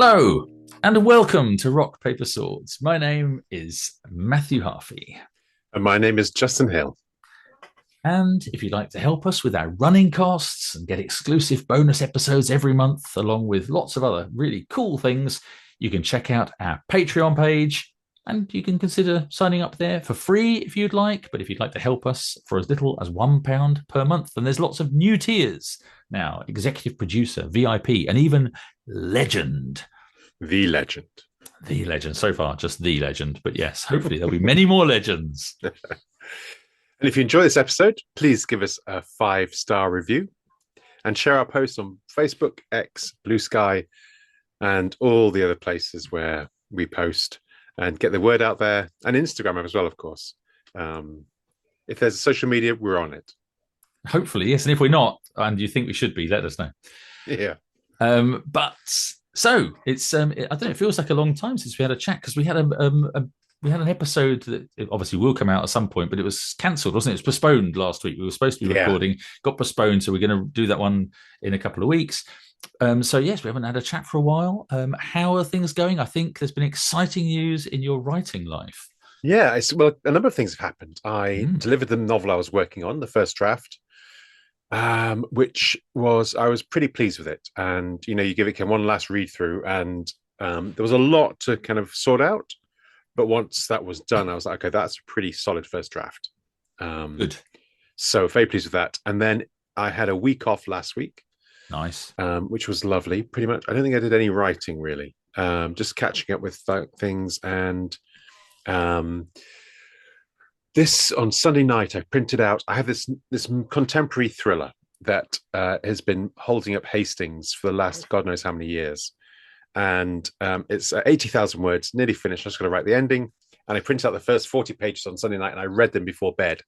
Hello, and welcome to Rock, Paper, Swords. My name is Matthew Harffy. And my name is Justin Hill. And if you'd like to help us with our running costs and get exclusive bonus episodes every month, along with lots of other really cool things, you can check out our Patreon page and you can consider signing up there for free if you'd like. But if you'd like to help us for as little as £1 per month, then there's lots of new tiers now: executive producer, VIP, and even legend. The legend. The legend. So far, just the legend. But yes, hopefully there'll be many more legends. And if you enjoy this episode, please give us a 5-star review and share our posts on Facebook, X, Blue Sky, and all the other places where we post, and get the word out there, and Instagram as well, of course. If there's a social media, we're on it. Hopefully, yes. And if we're not, and you think we should be, let us know. Yeah. But so it's I don't know, it feels like a long time since we had a chat, because we had we had an episode that obviously will come out at some point, but it was cancelled, wasn't it? It was postponed last week. We were supposed to be recording, got postponed, so we're going to do that one in a couple of weeks. So yes, we haven't had a chat for a while. How are things going? I think there's been exciting news in your writing life. Yeah, well, a number of things have happened. I delivered the novel I was working on, the first draft, which was, I was pretty pleased with it. And, you give it one last read through, and there was a lot to kind of sort out. But once that was done, I was like, okay, that's a pretty solid first draft. Good. So very pleased with that. And then I had a week off last week. Nice. Which was lovely. Pretty much, I don't think I did any writing really. Just catching up with things. And this, on Sunday night, I printed out, I have this contemporary thriller that has been holding up Hastings for the last God knows how many years. And it's 80,000 words, nearly finished. I was going to write the ending. And I printed out the first 40 pages on Sunday night, and I read them before bed.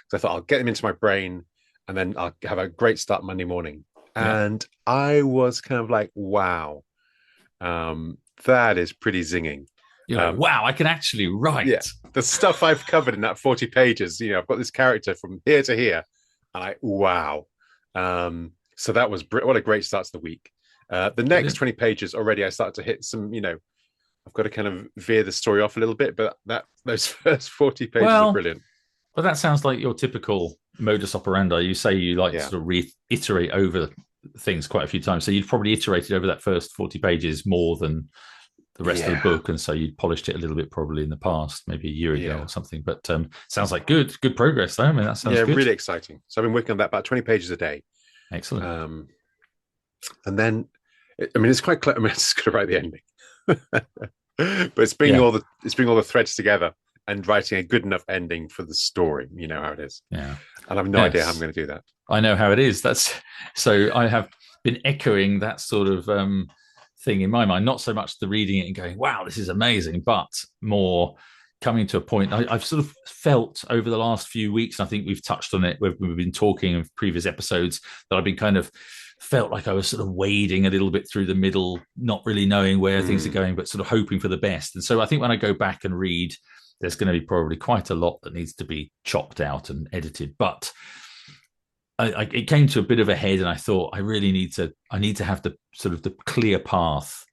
So I thought, I'll get them into my brain, and then I'll have a great start Monday morning. And I was kind of like, wow, that is pretty zinging. Wow, I can actually write. Yeah, the stuff I've covered in that 40 pages, I've got this character from here to here, and wow. So that was, what a great start to the week. The next 20 pages already, I start to hit some, I've got to kind of veer the story off a little bit, but those first 40 pages are brilliant. Well, that sounds like your typical modus operandi. You say you like to sort of reiterate over things quite a few times. So you'd probably iterated over that first 40 pages more than the rest of the book. And so you'd polished it a little bit probably in the past, maybe a year ago or something. But sounds like good progress though. I mean, that sounds good. Really exciting. So I've been working on that about 20 pages a day. Excellent. And then, it's quite clear. I'm just going to write the ending. But it's bringing all the threads together and writing a good enough ending for the story. You know how it is. Yeah. And I have no idea how I'm going to do that. I know how it is. So I have been echoing that sort of thing in my mind, not so much the reading it and going, wow, this is amazing, but more coming to a point. I've sort of felt over the last few weeks, and I think we've touched on it, we've been talking in previous episodes, that I've been kind of felt like I was sort of wading a little bit through the middle, not really knowing where things are going, but sort of hoping for the best. And so I think when I go back and read, there's going to be probably quite a lot that needs to be chopped out and edited. But it came to a bit of a head, and I thought I need to have the sort of the clear path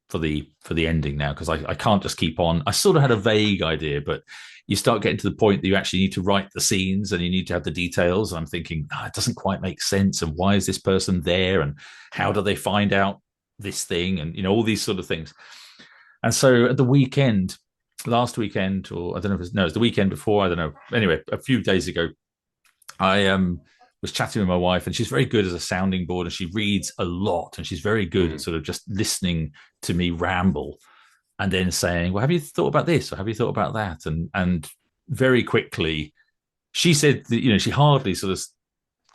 for the ending now, because I can't just keep on. I sort of had a vague idea, but you start getting to the point that you actually need to write the scenes and you need to have the details. I'm thinking, it doesn't quite make sense. And why is this person there? And how do they find out this thing? And, all these sort of things. And so at the weekend, last weekend, or I don't know if it was the weekend before, I don't know. Anyway, a few days ago, I was chatting with my wife, and she's very good as a sounding board, and she reads a lot, and she's very good at sort of just listening to me ramble and then saying, well, have you thought about this, or have you thought about that? And very quickly she said that, she hardly sort of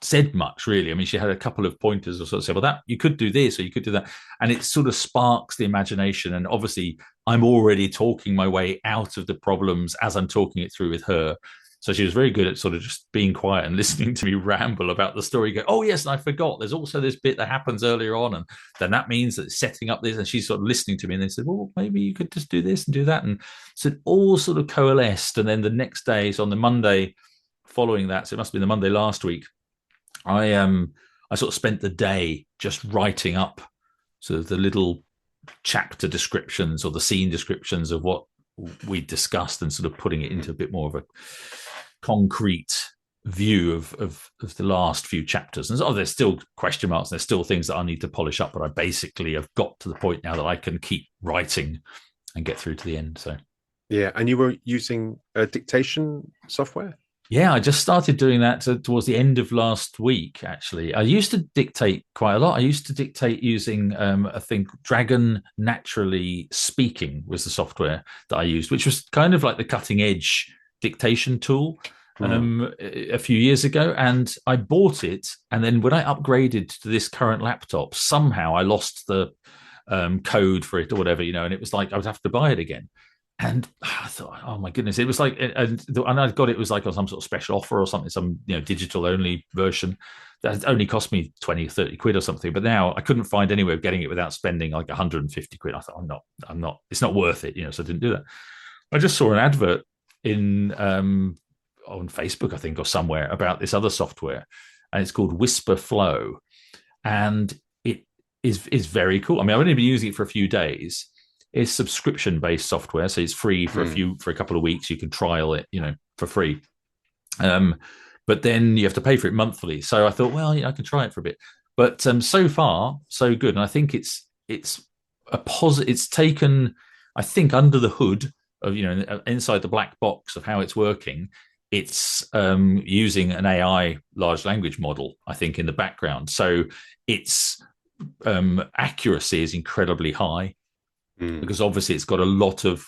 said much really. I mean, she had a couple of pointers, or sort of said, well, that you could do this or you could do that, and it sort of sparks the imagination. And obviously I'm already talking my way out of the problems as I'm talking it through with her. So she was very good at sort of just being quiet and listening to me ramble about the story. Go, oh yes, and I forgot, there's also this bit that happens earlier on, and then that means that it's setting up this. And she's sort of listening to me, and they said, well, maybe you could just do this and do that. And so it all sort of coalesced. And then the next day, so on the Monday following that, so it must have been the Monday last week, I sort of spent the day just writing up sort of the little chapter descriptions or the scene descriptions of what we discussed, and sort of putting it into a bit more of a concrete view of the last few chapters. And there's still question marks, and there's still things that I need to polish up, but I basically have got to the point now that I can keep writing and get through to the end. So Yeah, and you were using dictation software? yeah, I just started doing that towards the end of last week, actually. I used to dictate quite a lot. I used to dictate using, I think, Dragon Naturally Speaking was the software that I used, which was kind of like the cutting edge dictation tool a few years ago. And I bought it. And then when I upgraded to this current laptop, somehow I lost the code for it or whatever, and it was like I would have to buy it again. And I thought, oh my goodness, it was like, and I got it was like on some sort of special offer or something, some digital only version that only cost me 20, 30 quid or something. But now I couldn't find any way of getting it without spending like 150 quid. I thought, I'm not, it's not worth it, so I didn't do that. I just saw an advert in on Facebook, I think, or somewhere about this other software, and it's called Whisper Flow, and it is very cool. I mean, I've only been using it for a few days. It's subscription-based software, so it's free for a couple of weeks. You can trial it, for free. But then you have to pay for it monthly. So I thought, well, I can try it for a bit. But so far, so good. And I think it's a positive. It's taken, I think, under the hood of inside the black box of how it's working. It's using an AI large language model, I think, in the background. So its accuracy is incredibly high. Because obviously it's got a lot of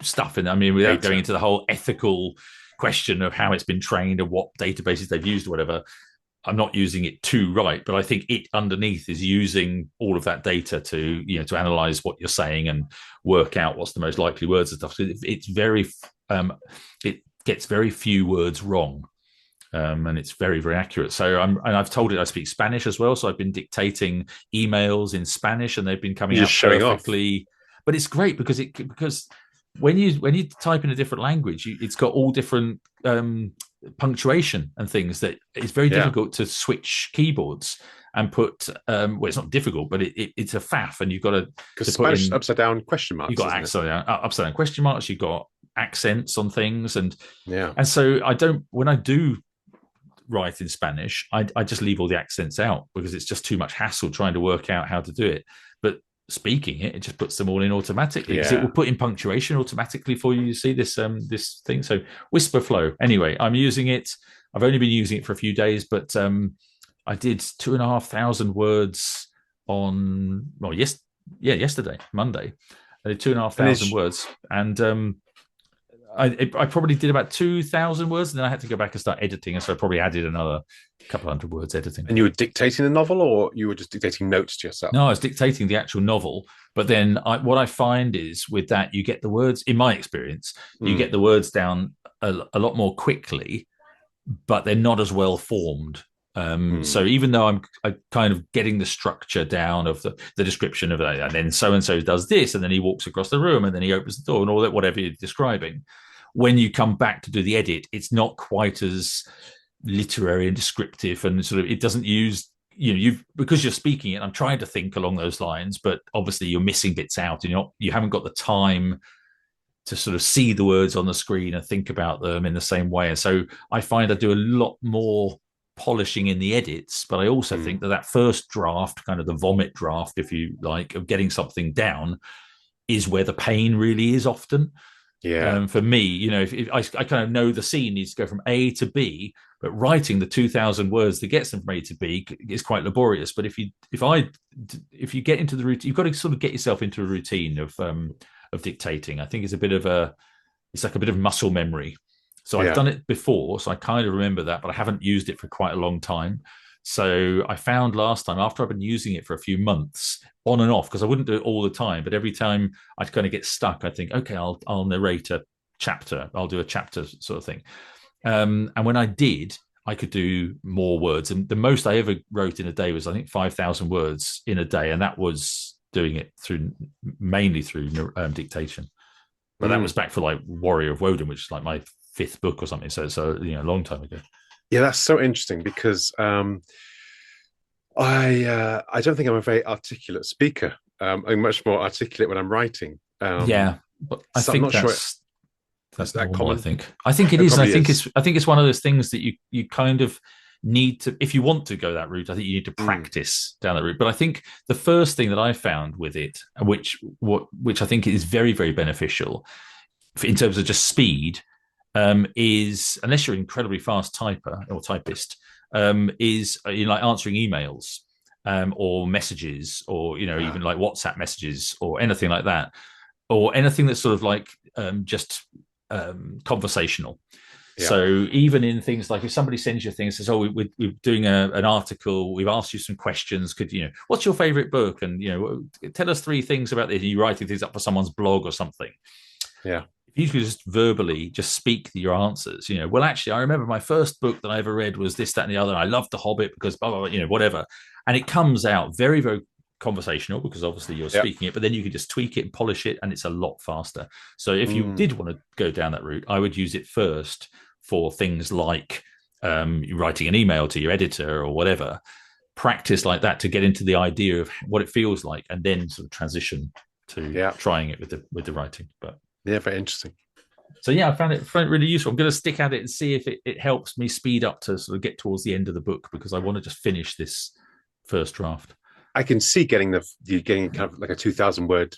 stuff in. I mean, without going into the whole ethical question of how it's been trained and what databases they've used or whatever, I'm not using it to write, but I think it underneath is using all of that data to to analyze what you're saying and work out what's the most likely words and stuff. So it's very it gets very few words wrong. And it's very, very accurate. So I've told it I speak Spanish as well. So I've been dictating emails in Spanish, and they've been coming out perfectly. But it's great because when you type in a different language, it's got all different punctuation and things that it's very difficult to switch keyboards and put. Well, it's not difficult, but it's a faff, and you've got to because Spanish in, upside down question marks. You've got upside down question marks. You've got accents on things, and so when I do write in Spanish, I just leave all the accents out because it's just too much hassle trying to work out how to do it. But speaking it just puts them all in automatically because it will put in punctuation automatically for you. You see this this thing. So Whisper Flow. Anyway, I'm using it. I've only been using it for a few days, but I did 2,500 words on yesterday, Monday. I did 2,500 words, and I probably did about 2,000 words, and then I had to go back and start editing, and so I probably added another couple hundred words editing. And you were dictating the novel, or you were just dictating notes to yourself? No, I was dictating the actual novel. But then what I find is with that, you get the words, in my experience, you get the words down a lot more quickly, but they're not as well formed. So even though I'm kind of getting the structure down of the description of it, and then so-and-so does this, and then he walks across the room, and then he opens the door, and all that, whatever you're describing, when you come back to do the edit, it's not quite as literary and descriptive, and sort of it doesn't use because you're speaking it. I'm trying to think along those lines, but obviously you're missing bits out, and you haven't got the time to sort of see the words on the screen and think about them in the same way. And so I find I do a lot more polishing in the edits, but I also think that first draft, kind of the vomit draft, if you like, of getting something down, is where the pain really is often. For me, if I kind of know the scene needs to go from A to B, but writing the 2,000 words that gets them from A to B is quite laborious. But if you get into the routine, you've got to sort of get yourself into a routine of dictating. I think it's like a bit of muscle memory. So I've done it before, so I kind of remember that, but I haven't used it for quite a long time. So I found last time, after I've been using it for a few months, on and off, because I wouldn't do it all the time, but every time I'd kind of get stuck, I think, okay, I'll narrate a chapter. I'll do a chapter sort of thing. And when I did, I could do more words. And the most I ever wrote in a day was, I think, 5,000 words in a day. And that was doing it mainly through dictation. But that was back for like Warrior of Woden, which is like my 5th book or something. So a long time ago. Yeah, that's so interesting because I don't think I'm a very articulate speaker. I'm much more articulate when I'm writing. Yeah, but I So I'm think not sure. Is that's that normal. common? I think it It is, and probably is. I think it's one of those things that you kind of need to, if you want to go that route. I think you need to Mm, practice down that route. But I think the first thing that I found with it, which I think is very very beneficial in terms of just speed, is unless you're an incredibly fast typer or typist, is like answering emails. Or messages, or even like WhatsApp messages, or anything like that, or anything that's sort of like just conversational. yeah. So even in things like if somebody sends you a thing and says, "Oh, we're doing an article. We've asked you some questions. Could what's your favorite book? And tell us three things about this." And you're writing things up for someone's blog or something. Yeah. If you could just verbally just speak your answers, well, actually, I remember my first book that I ever read was this, that, and the other. And I loved The Hobbit because blah, blah, blah, whatever. And it comes out very, very conversational because obviously you're Yeah. speaking it, but then you can just tweak it and polish it, and it's a lot faster. So if you Mm, did want to go down that route, I would use it first for things like writing an email to your editor or whatever. Practice like that to get into the idea of what it feels like, and then sort of transition to yeah. trying it with the writing. But Yeah. Very interesting. so yeah, I found it really useful. I'm going to stick at it and see if it helps me speed up to sort of get towards the end of the book, because I want to just finish this first draft. I can see you getting kind of like a 2,000 word,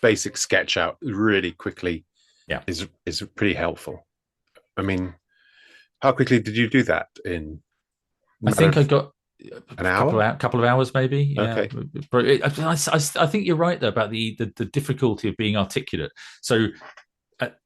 basic sketch out really quickly Yeah, is pretty helpful. I mean, how quickly did you do that in a I matter think I of got an a hour? couple of hours maybe. Yeah, Okay. but I think you're right though about the difficulty of being articulate. So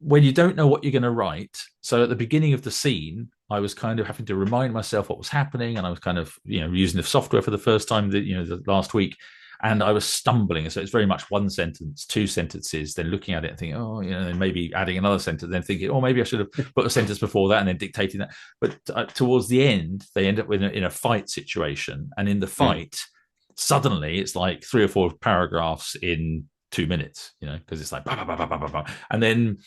when you don't know what you're going to write, so at the beginning of the scene, I was kind of having to remind myself what was happening, and I was kind of using the software for the first time the last week, and I was stumbling. So it's very much one sentence, two sentences, then looking at it and thinking, oh, and maybe adding another sentence, then thinking, oh, maybe I should have put a sentence before that, and then dictating that. But towards the end, they end up in a fight situation, and in the Mm, fight, suddenly it's like three or four paragraphs in 2 minutes, because it's like bah, bah, bah, bah, bah, bah. And then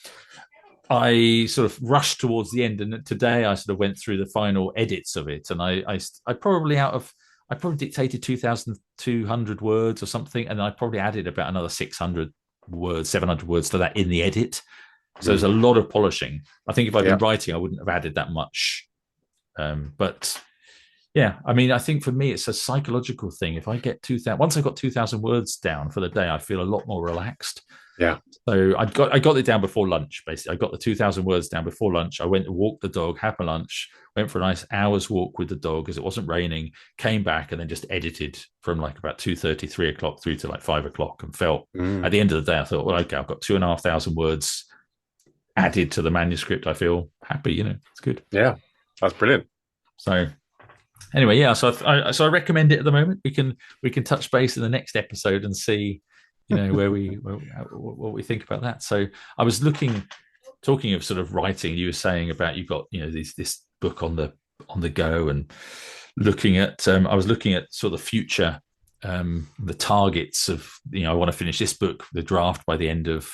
I sort of rushed towards the end, and today I sort of went through the final edits of it, and I probably I probably dictated 2,200 words or something, and I probably added about another 600 words, 700 words to that in the edit. So there's mm, a lot of polishing. I think if I'd yeah. been writing, I wouldn't have added that much. But yeah, I mean, I think for me, it's a psychological thing. If I get 2,000, once I got 2,000 words down for the day, I feel a lot more relaxed. Yeah. So I got it down before lunch. Basically, I got the 2,000 words down before lunch. I went to walk the dog, had my lunch, went for a nice hour's walk with the dog because it wasn't raining. Came back and then just edited from like about 2:30, 3 o'clock through to like 5 o'clock, and felt at Mm, the end of the day, I thought, well, okay, I've got 2,500 words added to the manuscript. I feel happy. It's good. yeah. That's brilliant. So anyway, yeah. So I recommend it at the moment. We can touch base in the next episode and see, what we think about that. So I was talking of sort of writing. You were saying about you've got this book on the go, and looking at. I was looking at sort of future. The targets of I want to finish this book, the draft, by the end of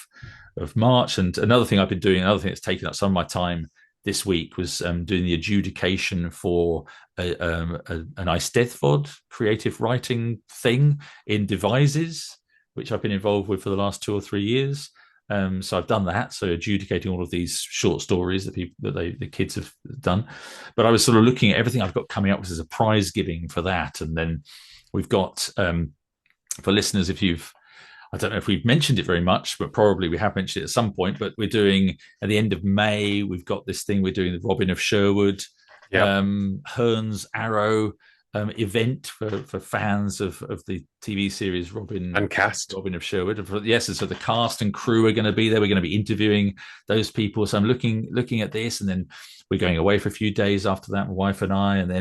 March. And another thing I've been doing, another thing that's taken up some of my time this week, was doing the adjudication for an Eisteddfod creative writing thing in Devises, which I've been involved with for the last 2 or 3 years. So I've done that. So adjudicating all of these short stories that the kids have done. But I was sort of looking at everything I've got coming up as a prize giving for that. And then we've got, for listeners, I don't know if we've mentioned it very much, but probably we have mentioned it at some point. But we're doing at the end of May, we've got this thing we're doing, the Robin of Sherwood, Yep. Hearn's Arrow event for fans of the TV series And cast. Robin of Sherwood. Yes, and so the cast and crew are going to be there. We're going to be interviewing those people. So I'm looking at this, and then we're going away for a few days after that, my wife and I, and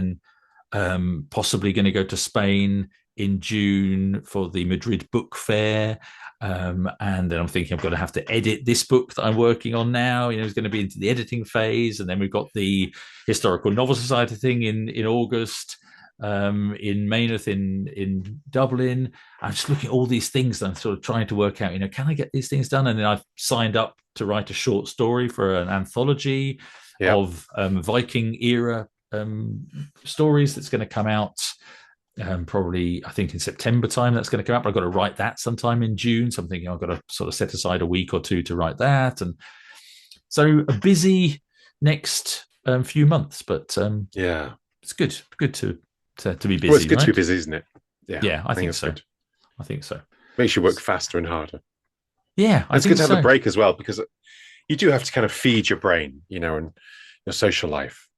then possibly going to go to Spain in June for the Madrid Book Fair. And then I'm thinking I'm going to have to edit this book that I'm working on now. It's going to be into the editing phase. And then we've got the Historical Novel Society thing in August, in Maynooth in Dublin. I'm just looking at all these things that I'm sort of trying to work out, can I get these things done? And then I've signed up to write a short story for an anthology Yep. of Viking era stories that's going to come out probably I think in September time that's going to come out. But I've got to write that sometime in June. So I'm thinking I've got to sort of set aside a week or two to write that, and so a busy next few months. But Yeah. it's good to be Well, it's busy, good to be right? busy, isn't it? Yeah, Yeah, I I think think it's so. good. I think so. Makes you work faster and harder. Yeah, And I it's good think to have a so. break as well, because you do have to kind of feed your brain, and your social life.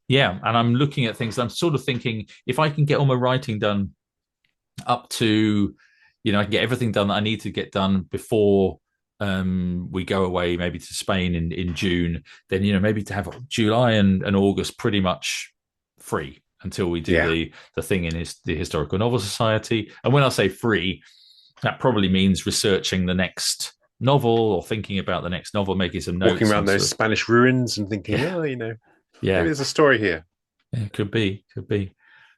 Yeah, and I'm looking at things. I'm sort of thinking if I can get all my writing done up to, I can get everything done that I need to get done before we go away, maybe to Spain in June. Then maybe to have July and August pretty much free until we do Yeah. the thing in the Historical Novel Society. And when I say free, that probably means researching the next novel or thinking about the next novel, making some Walking notes around on those sort of Spanish ruins and thinking, yeah, oh, maybe yeah, there's a story here. yeah, could be.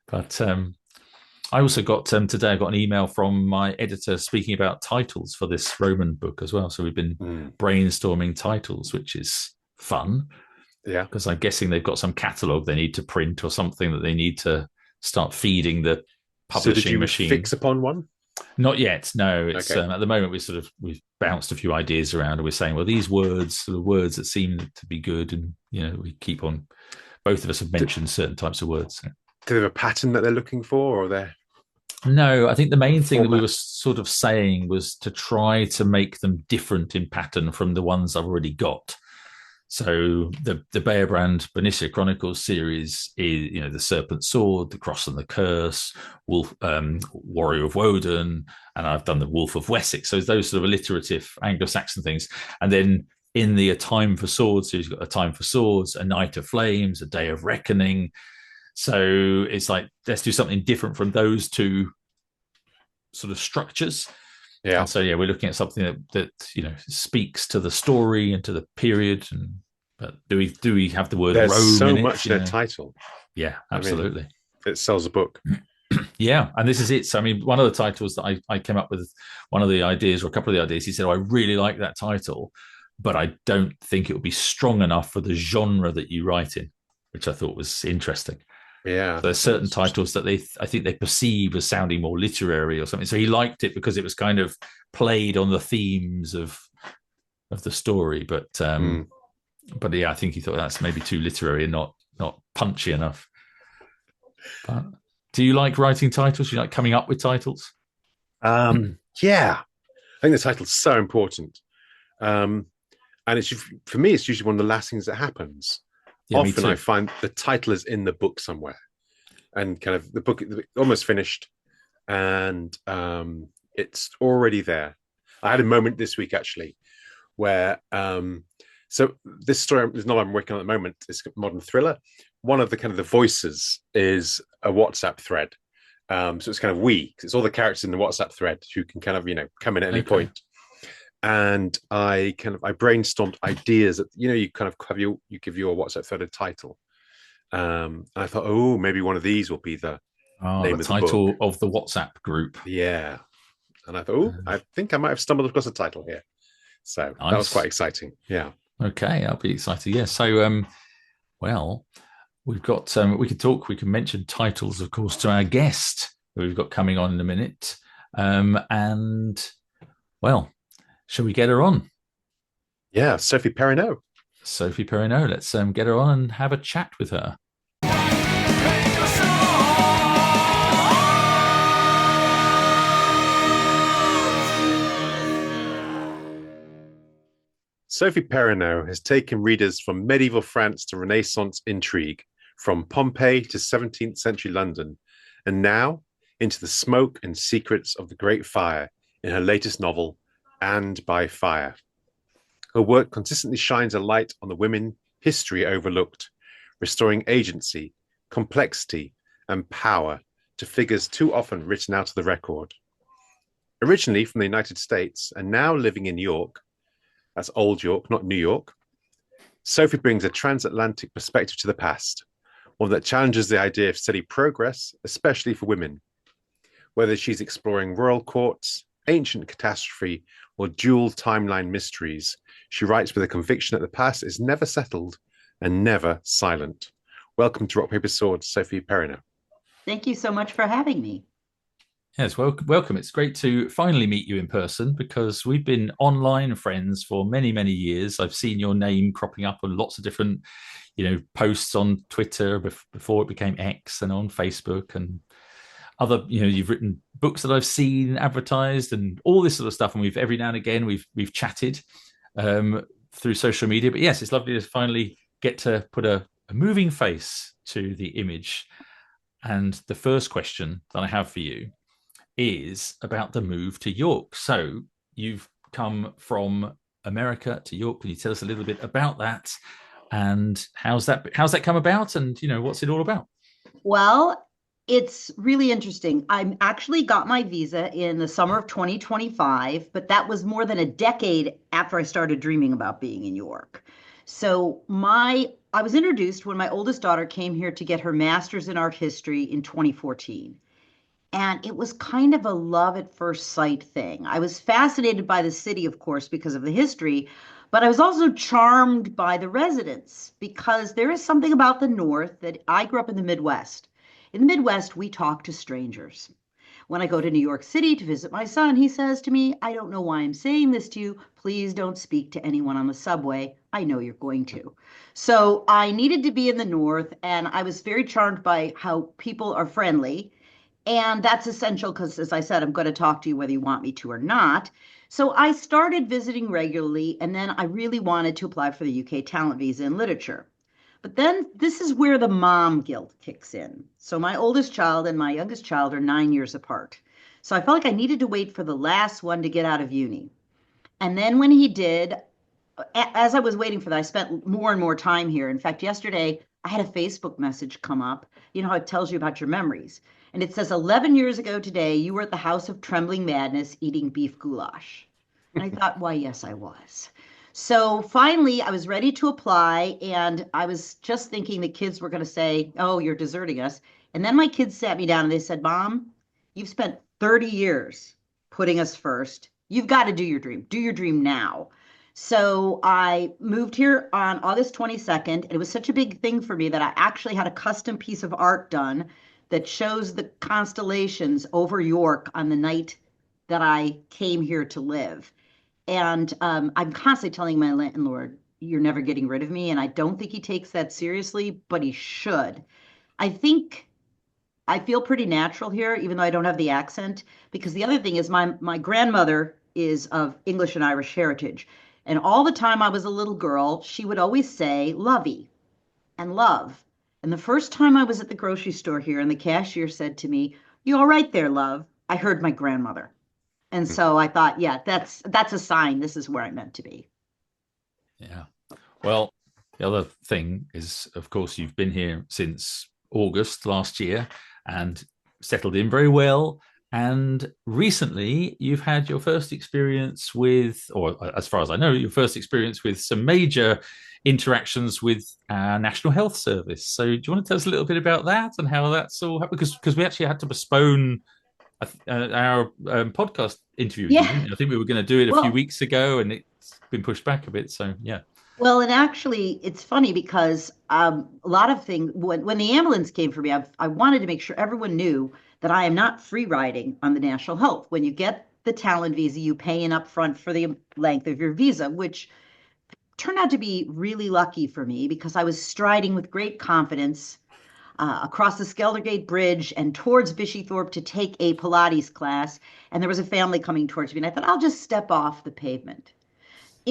But I also got today. I got an email from my editor speaking about titles for this Roman book as well. So we've been Mm. brainstorming titles, which is fun Yeah. because I'm guessing they've got some catalog they need to print or something that they need to start feeding the So did publishing you machine. fix upon one? Not yet. No, it's Okay. at the moment we've bounced a few ideas around and we're saying, well, these words, the words that seem to be good, and we keep on. Both of us have Do, mentioned certain types of words. do they have a pattern that they're looking for, or their No, I think the main thing that we were format? sort of saying was to try to make them different in pattern from the ones I've already got. So the Bearbrand Bernicia Chronicles series is, the Serpent Sword, the Cross and the Curse, Wolf, Warrior of Woden, and I've done the Wolf of Wessex. So those sort of alliterative Anglo-Saxon things, and then in the A Time for Swords, so you've got A Time for Swords, A Night of Flames, A Day of Reckoning. So it's like let's do something different from those two sort of structures. Yeah. And so yeah, we're looking at something that speaks to the story and to the period. And but do we have the word There's Rome so in it? much in a title. Yeah, I mean, absolutely. it sells a book. Yeah, and this is it. So I mean, one of the titles that I came up with, one of the ideas or a couple of the ideas, he said, oh, I really like that title, but I don't think it would be strong enough for the genre that you write in, which I thought was interesting. Yeah. There's certain titles that I think they perceive as sounding more literary or something. So he liked it because it was kind of played on the themes of the story. Mm. But yeah, I think he thought that's maybe too literary and not punchy enough. But do you like writing titles? Do you like coming up with titles? Yeah. I think the title's so important. Um, and it's for me, it's usually one of the last things that happens. Yeah, me Often I too. find the title is in the book somewhere, and kind of the book almost finished, and it's already there. I had a moment this week actually where so this novel I'm working on at the moment is a modern thriller. One of the kind of the voices is a WhatsApp thread. So it's kind of it's all the characters in the WhatsApp thread who can kind of come in at any Okay. point. And I brainstormed ideas that you kind of have you give your WhatsApp thread a title. And I thought, oh, maybe one of these will be the Oh, the name of the book. title of the WhatsApp group. Yeah. And I thought, oh, I think I might have stumbled across a title here. So that was quite Nice. exciting. Yeah. Okay, I'll be excited. Yeah. So well, we've got we can mention titles, of course, to our guest who we've got coming on in a minute. And well, shall we get her on? Yeah. Sophie Perinot. Sophie Perinot. Let's get her on and have a chat with her. Sophie Perinot has taken readers from medieval France to Renaissance intrigue, from Pompeii to 17th century London, and now into the smoke and secrets of the Great Fire in her latest novel, And by Fire. Her work consistently shines a light on the women history overlooked, restoring agency, complexity, and power to figures too often written out of the record. Originally from the United States and now living in York, that's Old York, not New York, Sophie brings a transatlantic perspective to the past, one that challenges the idea of steady progress, especially for women. Whether she's exploring royal courts, ancient catastrophe, or dual timeline mysteries, she writes with a conviction that the past is never settled and never silent. Welcome to Rock, Paper, Swords, Sophie Perinot. Thank you so much for having me. Yes, welcome. It's great to finally meet you in person because we've been online friends for many, many years. I've seen your name cropping up on lots of different, posts on Twitter before it became X and on Facebook and other. You've written books that I've seen advertised and all this sort of stuff. And we've every now and again we've chatted through social media. But yes, it's lovely to finally get to put a moving face to the image. And the first question that I have for you is about the move to York. So you've come from America to York. Can you tell us a little bit about that? And how's that come about? And what's it all about? Well, it's really interesting. I actually got my visa in the summer of 2025, but that was more than a decade after I started dreaming about being in York. So I was introduced when my oldest daughter came here to get her master's in art history in 2014. And it was kind of a love at first sight thing. I was fascinated by the city, of course, because of the history, but I was also charmed by the residents because there is something about the North that I grew up in the Midwest. In the Midwest, we talk to strangers. When I go to New York City to visit my son, he says to me, I don't know why I'm saying this to you. Please don't speak to anyone on the subway. I know you're going to. So I needed to be in the North, and I was very charmed by how people are friendly and that's essential because, as I said, I'm going to talk to you whether you want me to or not. So I started visiting regularly, and then I really wanted to apply for the UK talent visa in literature. But then this is where the mom guilt kicks in. So my oldest child and my youngest child are 9 years apart. So I felt like I needed to wait for the last one to get out of uni. And then when he did, as I was waiting for that, I spent more and more time here. In fact, yesterday I had a Facebook message come up. You know how it tells you about your memories. And it says, 11 years ago today, you were at the House of Trembling Madness eating beef goulash. And I thought, why, yes, I was. So finally, I was ready to apply. And I was just thinking the kids were going to say, oh, you're deserting us. And then my kids sat me down and they said, Mom, you've spent 30 years putting us first. You've got to do your dream. Do your dream now. So I moved here on August 22nd. And it was such a big thing for me that I actually had a custom piece of art done that shows the constellations over York on the night that I came here to live. And I'm constantly telling my landlord, you're never getting rid of me. And I don't think he takes that seriously, but he should. I think I feel pretty natural here, even though I don't have the accent. Because the other thing is, my grandmother is of English and Irish heritage. And all the time I was a little girl, she would always say, lovey and love. And the first time I was at the grocery store here and the cashier said to me, you all right there, love? I heard my grandmother. And so I thought, yeah, that's a sign this is where I'm meant to be. Yeah. Well, the other thing is, of course, you've been here since August last year and settled in very well. And recently, you've had your first experience with, or as far as I know, your first experience with some major interactions with our National Health Service. So, do you want to tell us a little bit about that and how that's all happened? Because we actually had to postpone our podcast interview with you, Yeah. didn't we? I think we were going to do it a few Well, weeks ago, and it's been pushed back a bit. So, yeah. well, and actually, it's funny because a lot of things, when the ambulance came for me, I wanted to make sure everyone knew that I am not free riding on the national health. When you get the talent visa, you pay in upfront for the length of your visa, which turned out to be really lucky for me because I was striding with great confidence across the Skeldergate Bridge and towards Bishopthorpe to take a Pilates class. And there was a family coming towards me, and I thought, I'll just step off the pavement.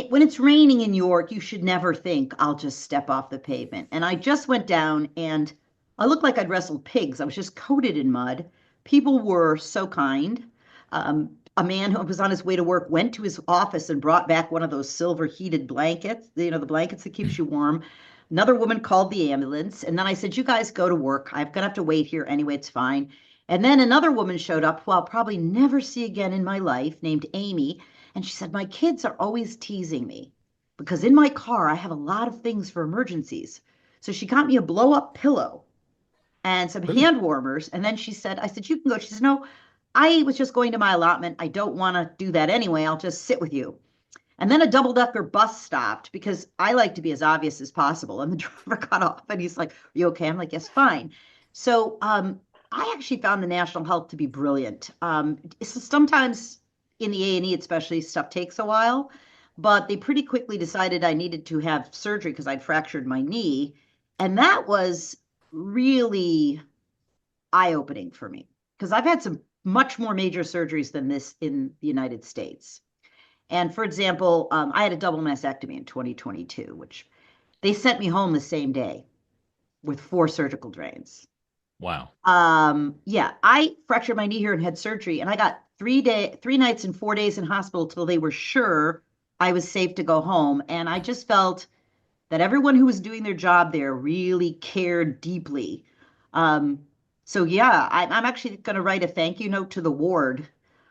When it's raining in York, you should never think I'll just step off the pavement. And I just went down and I looked like I'd wrestled pigs. I was just coated in mud. People were so kind. A man who was on his way to work went to his office and brought back one of those silver heated blankets, the blankets that keeps you warm. Another woman called the ambulance. And then I said, you guys go to work. I'm going to have to wait here anyway. It's fine. And then another woman showed up who I'll probably never see again in my life, named Amy. And she said, my kids are always teasing me because in my car, I have a lot of things for emergencies. So she got me a blow up pillow and some Brilliant. hand warmers. And then she said, I said, you can go. She said, no, I was just going to my allotment. I don't want to do that anyway. I'll just sit with you. And then a double decker bus stopped because I like to be as obvious as possible. And the driver got off and he's like, are you okay? I'm like, yes, fine. So I actually found the national health to be brilliant. So sometimes in the A&E, especially, stuff takes a while, but they pretty quickly decided I needed to have surgery because I'd fractured my knee. And that was really eye-opening for me because I've had some much more major surgeries than this in the United States. And for example, I had a double mastectomy in 2022, which they sent me home the same day with 4 surgical drains. Wow. Yeah, I fractured my knee here and had surgery, and I got 3 nights and 4 days in hospital till they were sure I was safe to go home. And I just felt that everyone who was doing their job there really cared deeply. Um, so yeah, I'm actually going to write a thank you note to the ward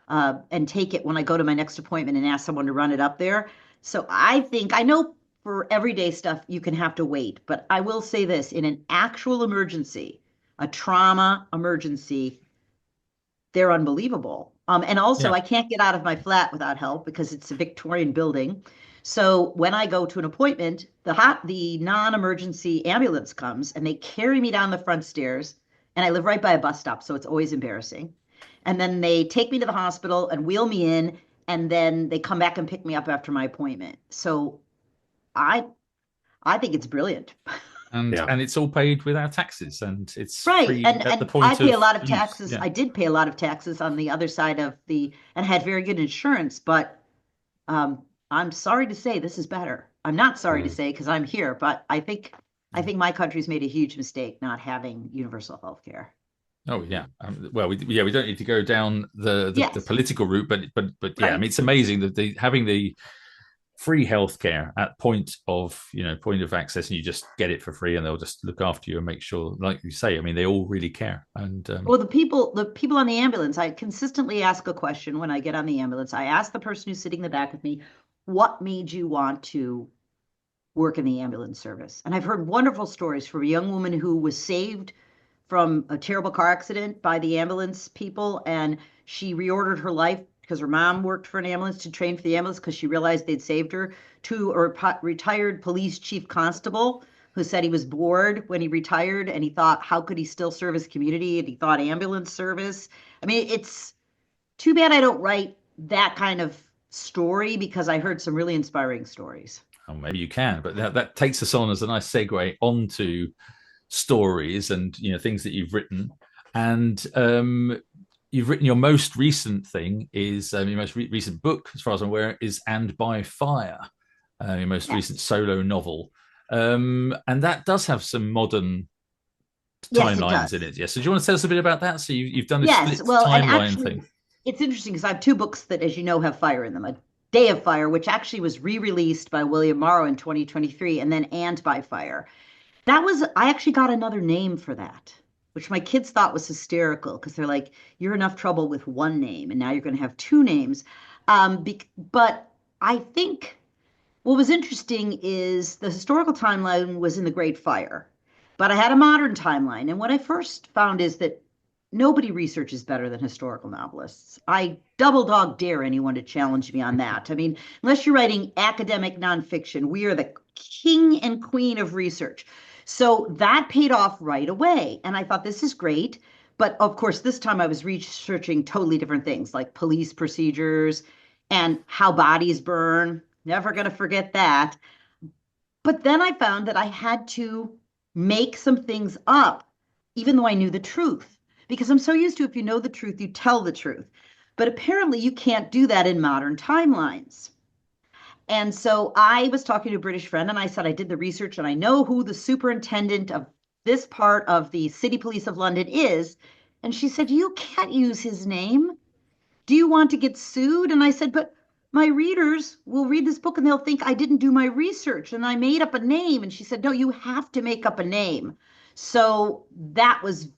and take it when I go to my next appointment and ask someone to run it up there. So I know for everyday stuff you can have to wait, but I will say this, in an actual emergency, a trauma emergency, they're unbelievable. And also, Yeah. I can't get out of my flat without help because it's a Victorian building. So when I go to an appointment, the non-emergency ambulance comes and they carry me down the front stairs. And I live right by a bus stop, so it's always embarrassing. And then they take me to the hospital and wheel me in, and then they come back and pick me up after my appointment. So I I think it's brilliant. Yeah. And it's all paid with our taxes, and it's Right. free And at the and I point pay a of lot of use. taxes. Yeah. I did pay a lot of taxes on the other side of the and had very good insurance, but I'm sorry to say this is better. I'm not sorry to Mm. say because I'm here, but I think my country's made a huge mistake not having universal health care. Oh yeah. Well, we don't need to go down the Yes, political route, but yeah, I right. mean, it's amazing that having the free healthcare at point of access, and you just get it for free, and they'll just look after you and make sure, like you say, I mean, they all really care. And Well, the people on the ambulance, I consistently ask a question when I get on the ambulance. I ask the person who's sitting in the back of me, what made you want to work in the ambulance service? And I've heard wonderful stories from a young woman who was saved from a terrible car accident by the ambulance people, and she reordered her life because her mom worked for an ambulance to train for the ambulance because she realized they'd saved her, to a retired police chief constable who said he was bored when he retired and he thought, how could he still serve his community? And he thought ambulance service. I mean, it's too bad I don't write that kind of story because I heard some really inspiring stories. oh, maybe you can, but that takes us on as a nice segue onto stories and things that you've written. And you've written your most recent thing is your most recent book, as far as I'm aware, is And by Fire, your most recent Yes. solo novel. And that does have some modern Yes, it timelines in does. it. Yes. So do you want to tell us a bit about that? So you've done a Yes, split well, and timeline actually, thing. it's interesting because I have 2 books that, as you know, have fire in them. A Day of Fire, which actually was re-released by William Morrow in 2023, and then And by Fire. I actually got another name for that, which my kids thought was hysterical because they're like, you're enough trouble with one name, and now you're going to have 2 names. But I think what was interesting is the historical timeline was in the Great Fire, but I had a modern timeline. And what I first found is that nobody researches better than historical novelists. I double dog dare anyone to challenge me on that. I mean, unless you're writing academic nonfiction, we are the king and queen of research. So that paid off right away. And I thought, this is great. But of course, this time I was researching totally different things like police procedures and how bodies burn. Never going to forget that. But then I found that I had to make some things up, even though I knew the truth. Because I'm so used to, if you know the truth, you tell the truth. But apparently, you can't do that in modern timelines. And so I was talking to a British friend and I said, I did the research and I know who the superintendent of this part of the City Police of London is. And she said, you can't use his name. Do you want to get sued? And I said, but my readers will read this book and they'll think I didn't do my research and I made up a name. And she said, no, you have to make up a name. So that was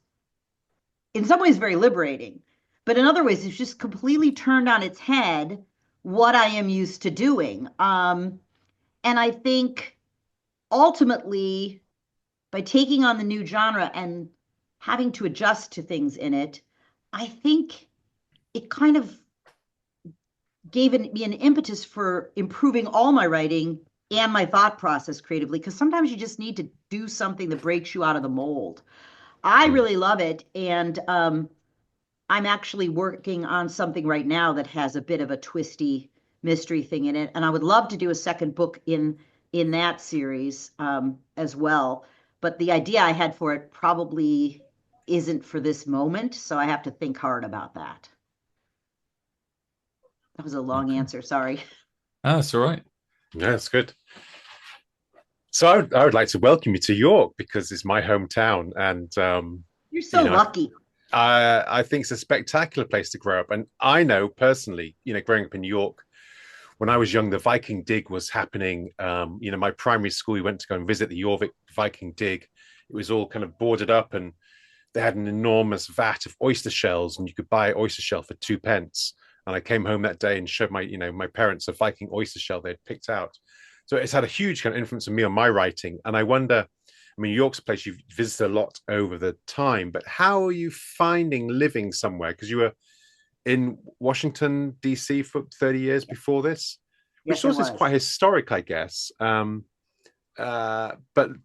in some ways very liberating, but in other ways, it's just completely turned on its head what I am used to doing. And I think ultimately, by taking on the new genre and having to adjust to things in it, I think it kind of gave me an impetus for improving all my writing and my thought process creatively, because sometimes you just need to do something that breaks you out of the mold. I Mm. really love it. And I'm actually working on something right now that has a bit of a twisty mystery thing in it, and I would love to do a second book in that series as well. But the idea I had for it probably isn't for this moment, so I have to think hard about that. That was a long Okay. answer, sorry. That's all right. Yeah, that's good. So I would like to welcome you to York because it's my hometown, and You're you so know, lucky. I think it's a spectacular place to grow up. And I know personally, growing up in York, when I was young, the Viking dig was happening. My primary school, we went to go and visit the Jorvik Viking dig. It was all kind of boarded up, and they had an enormous vat of oyster shells, and you could buy oyster shell for 2 pence. And I came home that day and showed my parents a Viking oyster shell they'd picked out. So it's had a huge kind of influence on me on my writing. And I wonder, I mean, York's a place you've visited a lot over the time, but how are you finding living somewhere? Because you were in Washington, D.C. for 30 years before this, which Yes, I also is quite was. historic, I guess. But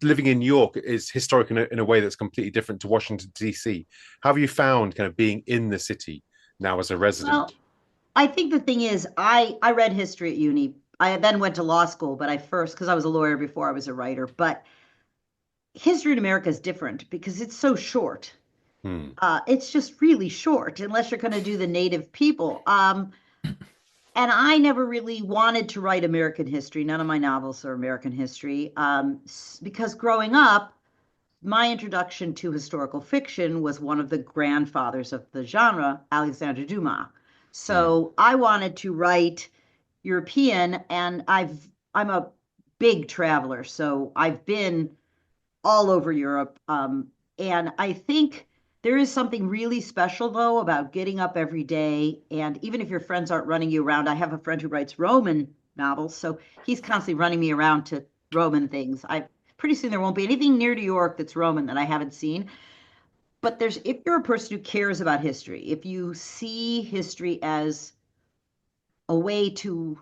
living in York is historic in a way that's completely different to Washington, D.C. How have you found kind of being in the city now as a resident? Well, I think the thing is, I read history at uni. I then went to law school, but I first, because I was a lawyer before I was a writer, but history in America is different because it's so short. Hmm. It's just really short unless you're going to do the native people. And I never really wanted to write American history. None of my novels are American history because growing up, my introduction to historical fiction was one of the grandfathers of the genre, Alexandre Dumas. Hmm. So I wanted to write European, and I'm a big traveler, so I've been all over Europe. And I think there is something really special, though, about getting up every day. And even if your friends aren't running you around, I have a friend who writes Roman novels. So he's constantly running me around to Roman things. Pretty soon there won't be anything near New York that's Roman that I haven't seen. But if you're a person who cares about history, if you see history as a way to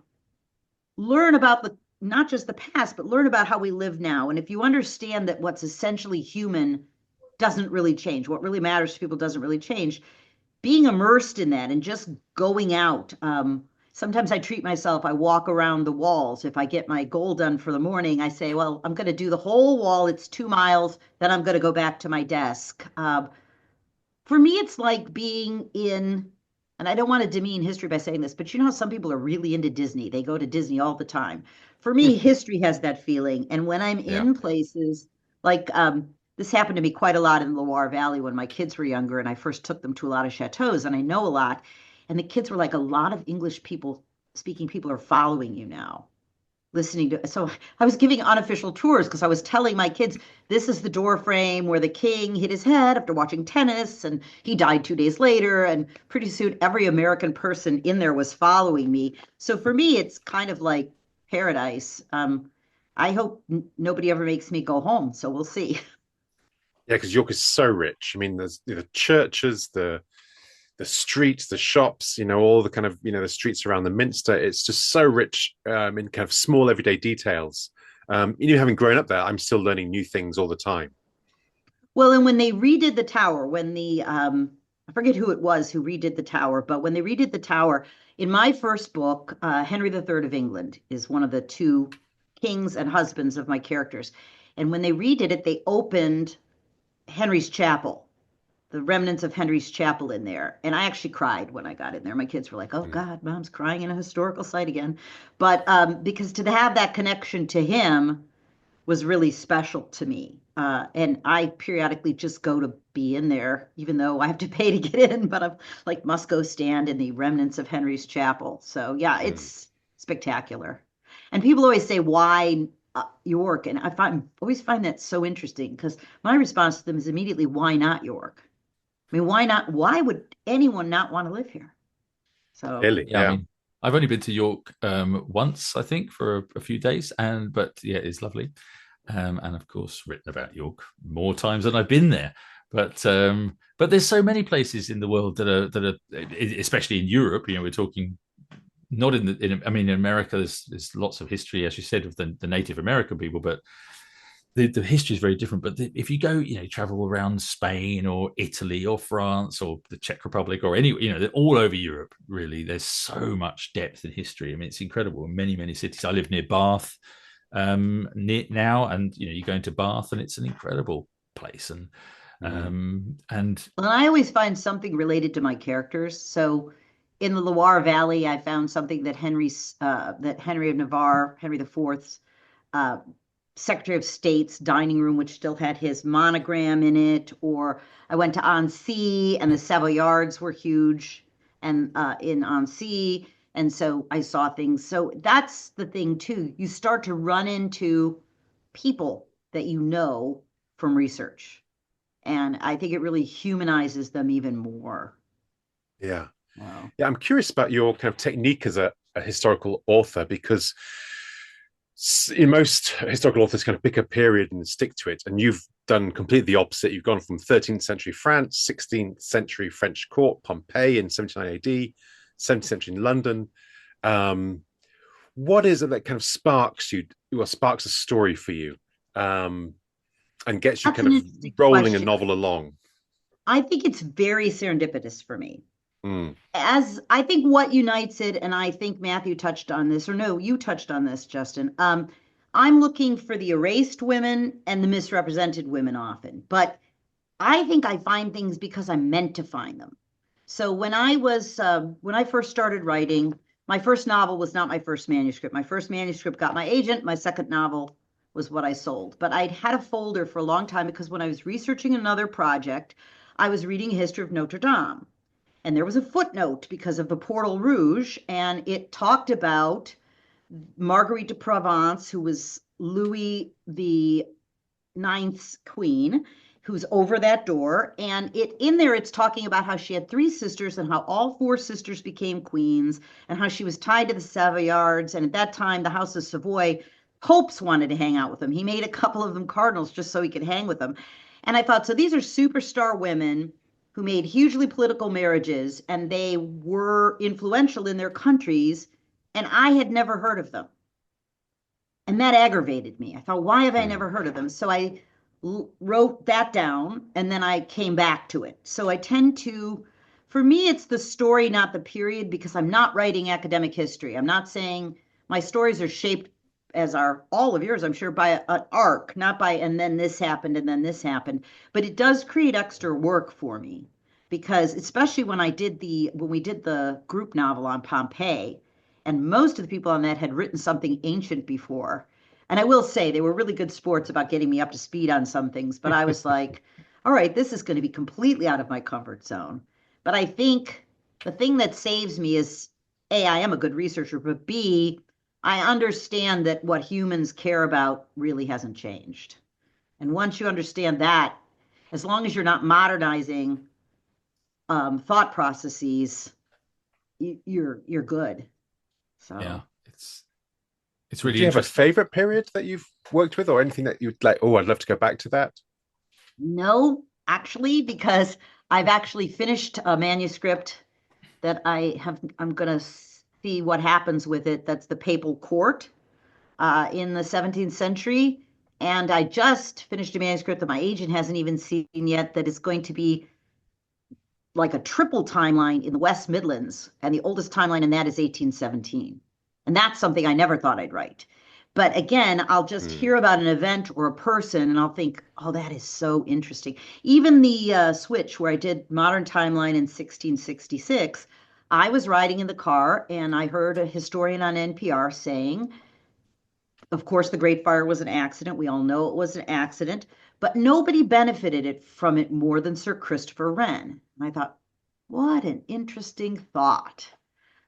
learn about the not just the past, but learn about how we live now. And if you understand that what's essentially human doesn't really change, what really matters to people doesn't really change, being immersed in that and just going out. Sometimes I treat myself, I walk around the walls. If I get my goal done for the morning, I say, well, I'm going to do the whole wall. It's 2 miles. Then I'm going to go back to my desk. For me, it's like being in, and I don't want to demean history by saying this, but you know how some people are really into Disney? They go to Disney all the time. For me, history has that feeling. And when I'm Yeah. in places like this happened to me quite a lot in the Loire Valley when my kids were younger, and I first took them to a lot of chateaus, and I know a lot. And the kids were like, a lot of English people, speaking people are following you now listening to. So I was giving unofficial tours because I was telling my kids this is the door frame where the king hit his head after watching tennis and he died 2 days later, and pretty soon every American person in there was following me. So for me it's kind of like paradise. I hope nobody ever makes me go home, so we'll see. Yeah, because York is so rich. I mean, there's the churches, the streets, the shops, all the kind of the streets around the Minster. It's just so rich in kind of small everyday details. Having grown up there, I'm still learning new things all the time. Well, and when they redid the tower, when the I forget who it was who redid the tower, but when they redid the tower, in my first book, Henry III of England is one of the two kings and husbands of my characters. And when they redid it, they opened Henry's chapel, the remnants of Henry's chapel in there. And I actually cried when I got in there. My kids were like, "Oh Mm. God, Mom's crying in a historical site again." But because to have that connection to him was really special to me. And I periodically just go to be in there, even though I have to pay to get in, but I'm like, must go stand in the remnants of Henry's Chapel. So yeah, Mm. it's spectacular. And people always say, why York? And always find that so interesting because my response to them is immediately, why not York? I mean, why not? Why would anyone not want to live here? So Clearly, Yeah, I yeah. mean, I've only been to York once, I think, for a few days, and but yeah, it's lovely. And of course, written about York more times than I've been there. But there's so many places in the world that are, especially in Europe. We're talking not I mean, in America, there's lots of history, as you said, of the Native American people, but the history is very different. But if you go, travel around Spain or Italy or France or the Czech Republic or any, all over Europe, really, there's so much depth in history. I mean, it's incredible in many, many cities. I live near Bath now, and you go into Bath, and it's an incredible place. And Well, I always find something related to my characters. So in the Loire Valley, I found something that Henry of Navarre, Henry IV's uh, Secretary of State's dining room, which still had his monogram in it. Or I went to Annecy, and the Savoyards were huge, and in Annecy, and so I saw things. So that's the thing too. You start to run into people that you know from research, and I think it really humanizes them even more. Yeah. Wow. Yeah, I'm curious about your kind of technique as a historical author, because in most historical authors kind of pick a period and stick to it, and you've done completely the opposite. You've gone from 13th century France, 16th century French court, Pompeii in 79 AD, 17th century in London. Um, what is it that kind of sparks you, or sparks a story for you, and gets you That's kind an of interesting rolling a question. novel along? I think it's very serendipitous for me. Mm, As I think what unites it, and I think Matthew touched on this, or no, you touched on this, Justin. I'm looking for the erased women and the misrepresented women often, but I think I find things because I'm meant to find them. So when I first started writing, my first novel was not my first manuscript. My first manuscript got my agent. My second novel was what I sold. But I'd had a folder for a long time because when I was researching another project, I was reading a history of Notre Dame. And there was a footnote because of the Portal Rouge, and it talked about Marguerite de Provence, who was Louis the Ninth's queen, who's over that door. And it in there, it's talking about how she had three sisters and how all four sisters became queens, and how she was tied to the Savoyards. And at that time, the House of Savoy popes wanted to hang out with them. He made a couple of them cardinals just so he could hang with them. And I thought, so these are superstar women who made hugely political marriages, and they were influential in their countries, and I had never heard of them. And that aggravated me. I thought, why have I mm. never heard of them? So I wrote that down, and then I came back to it. So I tend to, for me, it's the story, not the period, because I'm not writing academic history. I'm not saying my stories are shaped, as are all of yours, I'm sure, by an arc, not by, and then this happened, and then this happened. But it does create extra work for me, because especially when we did the group novel on Pompeii, and most of the people on that had written something ancient before. And I will say they were really good sports about getting me up to speed on some things, but I was like, all right, this is going to be completely out of my comfort zone. But I think the thing that saves me is A, I am a good researcher, but B, I understand that what humans care about really hasn't changed. And once you understand that, as long as you're not modernizing thought processes, you're good. yeah, So it's Do really you have a interesting. favorite period that you've worked with, or anything that you'd like? Oh, I'd love to go back to that. no, actually, because I've actually finished a manuscript that I'm going to see what happens with it. That's the Papal Court in the 17th century. And I just finished a manuscript that my agent hasn't even seen yet that is going to be like a triple timeline in the West Midlands. And the oldest timeline in that is 1817. And that's something I never thought I'd write. But again, I'll just Mm. hear about an event or a person and I'll think, oh, that is so interesting. Even the switch where I did modern timeline in 1666, I was riding in the car and I heard a historian on NPR saying, of course, the Great Fire was an accident. We all know it was an accident, but nobody benefited from it more than Sir Christopher Wren. And I thought, what an interesting thought.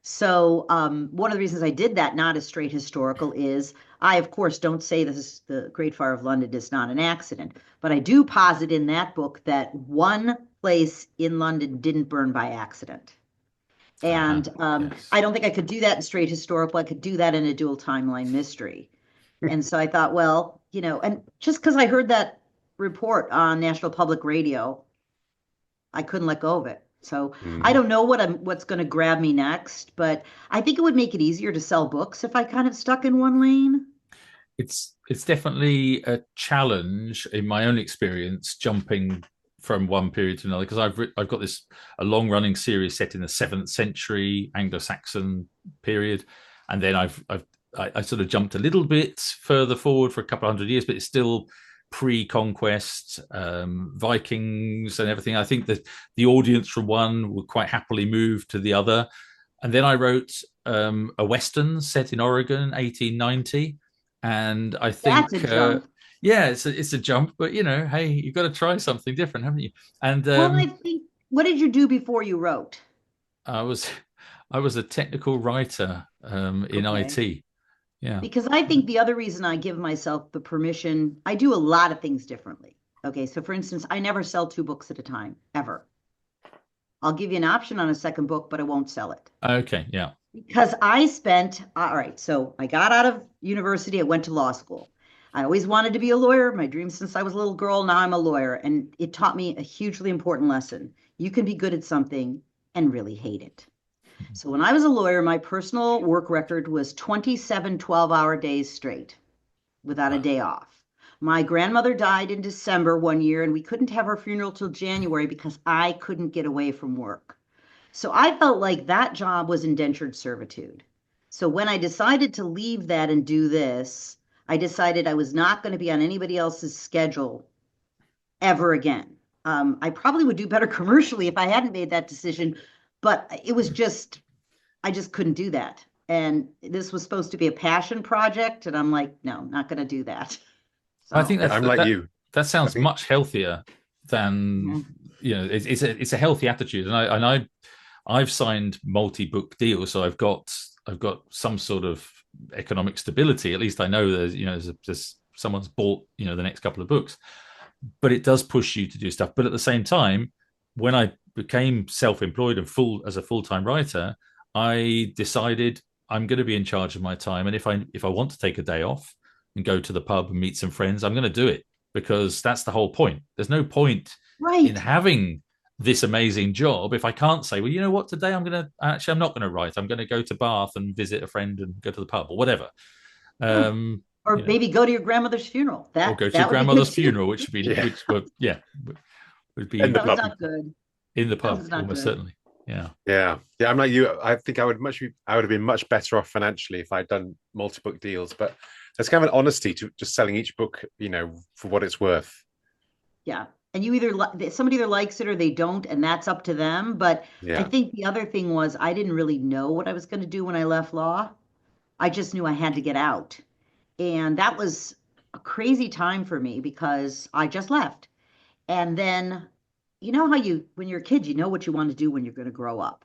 So one of the reasons I did that, not as straight historical, is I, of course, don't say this the Great Fire of London is not an accident, but I do posit in that book that one place in London didn't burn by accident. And Yes. I don't think I could do that in straight historical. I could do that in a dual timeline mystery. And so I thought, well, and just because I heard that report on National Public Radio, I couldn't let go of it. So I Mm. don't know what's going to grab me next, but I think it would make it easier to sell books if I kind of stuck in one lane. it's definitely a challenge in my own experience jumping from one period to another because I've got this a long running series set in the 7th century Anglo-Saxon period, and then I sort of jumped a little bit further forward for a couple of hundred years, but it's still pre-conquest, Vikings and everything. I think that the audience from one would quite happily move to the other, and then I wrote a western set in Oregon, 1890, and I That's a think jump. yeah, it's a jump, but hey, you've got to try something different, haven't you? And Well, I think, what did you do before you wrote? I was I was a technical writer in Okay. IT. Yeah. Because I think the other reason I give myself the permission, I do a lot of things differently. Okay, so for instance, I never sell two books at a time, ever. I'll give you an option on a second book, but I won't sell it. Okay. Yeah. Because I spent, all right, so I got out of university, I went to law school. I always wanted to be a lawyer, my dream since I was a little girl. Now I'm a lawyer, and it taught me a hugely important lesson. You can be good at something and really hate it. So when I was a lawyer, my personal work record was 27 12-hour days straight without a Wow. day off. My grandmother died in December one year, and we couldn't have her funeral till January because I couldn't get away from work. So I felt like that job was indentured servitude. So when I decided to leave that and do this, I decided I was not going to be on anybody else's schedule ever again. I probably would do better commercially if I hadn't made that decision, but it was just, I just couldn't do that. And this was supposed to be a passion project, and I'm like, no, not going to do that. I think So, Yeah, I'm like you. that I sounds think much healthier than mhm. it's a healthy attitude, and I've signed multi-book deals, so I've got some sort of economic stability. At least I know there's someone's bought the next couple of books, but it does push you to do stuff. But at the same time, when I became self-employed and full as a full-time writer, I decided I'm going to be in charge of my time, and if I want to take a day off and go to the pub and meet some friends, I'm going to do it because that's the whole point. There's no point in Right. having this amazing job if I can't say, well, you know what, today I'm not going to write. I'm going to go to Bath and visit a friend and go to the pub or whatever. Yeah. Um, Or you know, maybe go to your grandmother's funeral. or That go to your that would be good grandmother's too. funeral, yeah, would in be the That was pub. not good. in the That pub was not almost good. certainly. Yeah. Yeah, I'm like you. I think I would have been much better off financially if I'd done multi-book deals. But there's kind of an honesty to just selling each book, for what it's worth. Yeah. And you somebody either likes it or they don't, and that's up to them. But I Yeah, think the other thing was I didn't really know what I was going to do when I left law. I just knew I had to get out. And that was a crazy time for me because I just left. And then, you know how when you're a kid, you know what you want to do when you're going to grow up.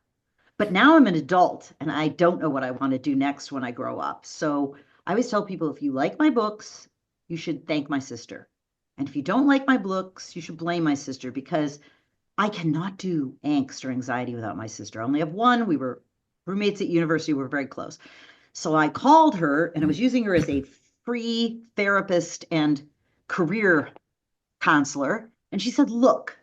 But now I'm an adult and I don't know what I want to do next when I grow up. So I always tell people if you like my books, you should thank my sister. And if you don't like my books, you should blame my sister because I cannot do angst or anxiety without my sister. I only have one. We were roommates at university. We were very close. So I called her and I was using her as a free therapist and career counselor. And she said, look,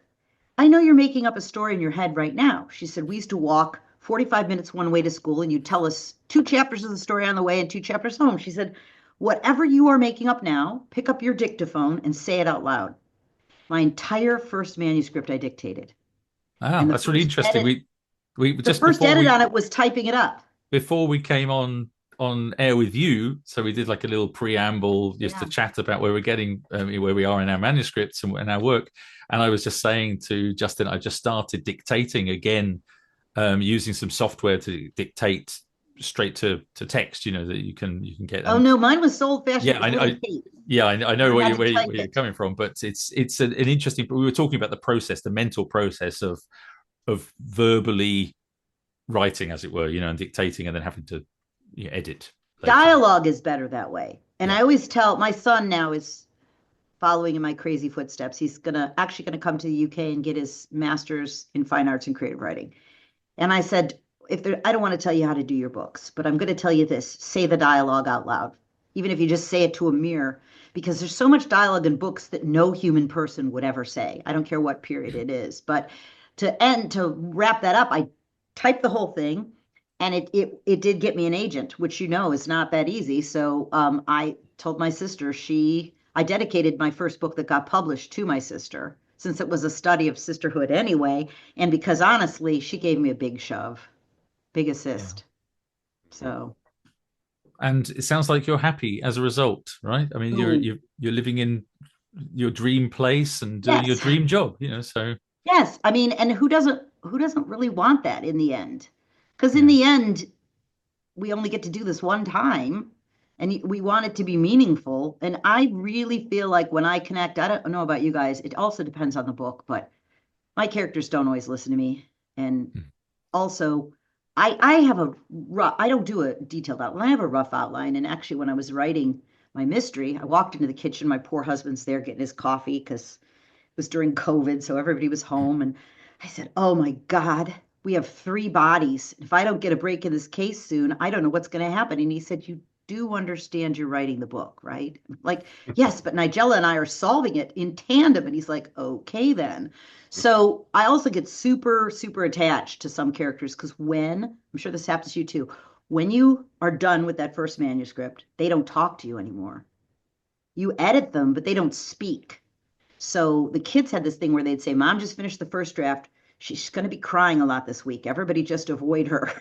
I know you're making up a story in your head right now. She said, we used to walk 45 minutes one way to school, and you'd tell us two chapters of the story on the way and two chapters home. She said, whatever you are making up now, pick up your dictaphone and say it out loud. My entire first manuscript I dictated. Wow, And that's really interesting. We the just first edit on it was typing it up. before we came on air with you, so we did like a little preamble just to Yeah. chat about where we're getting where we are in our manuscripts and our work. And I was just saying to Justin, I just started dictating again, using some software to dictate straight to text. That you can get. Oh And no, mine was so old fashioned. It yeah, was little tape. I know You where had to type you're it. coming from, but it's an interesting. We were talking about the process, the mental process of verbally writing, as it were, and dictating, and then having to edit later. Dialogue is better that way. And Yeah. I always tell my son now is following in my crazy footsteps. He's actually gonna come to the UK and get his master's in fine arts and creative writing. And I said, I don't want to tell you how to do your books, but I'm going to tell you this: say the dialogue out loud, even if you just say it to a mirror, because there's so much dialogue in books that no human person would ever say. I don't care what period it is. But to wrap that up, I typed the whole thing, and it did get me an agent, which is not that easy. So I told my sister I dedicated my first book that got published to my sister, since it was a study of sisterhood anyway, and because honestly, she gave me a big shove, big Yeah. assist. So, And it sounds like you're happy as a result, right? I mean, ooh, you're living in your dream place and doing your yes, dream job, you know. So yes. I mean, and who doesn't really want that in the end? Because in yeah, the end, we only get to do this one time and we want it to be meaningful. And I really feel like when I connect, I don't know about you guys, it also depends on the book, but my characters don't always listen to me. And mm. also, I have a rough, I don't do a detailed outline. I have a rough outline. And actually, when I was writing my mystery, I walked into the kitchen. My poor husband's there getting his coffee because it was during COVID, so everybody was home. And I said, "Oh my God, we have three bodies. If I don't get a break in this case soon, I don't know what's going to happen." And he said, "You do understand you're writing the book, right?" I'm like, "Yes, but Nigella and I are solving it in tandem." And he's like, "Okay, then." So I also get super, super attached to some characters because I'm sure this happens to you too, when you are done with that first manuscript, they don't talk to you anymore. You edit them, but they don't speak. So the kids had this thing where they'd say, "Mom just finished the first draft. She's going to be crying a lot this week. Everybody just avoid her."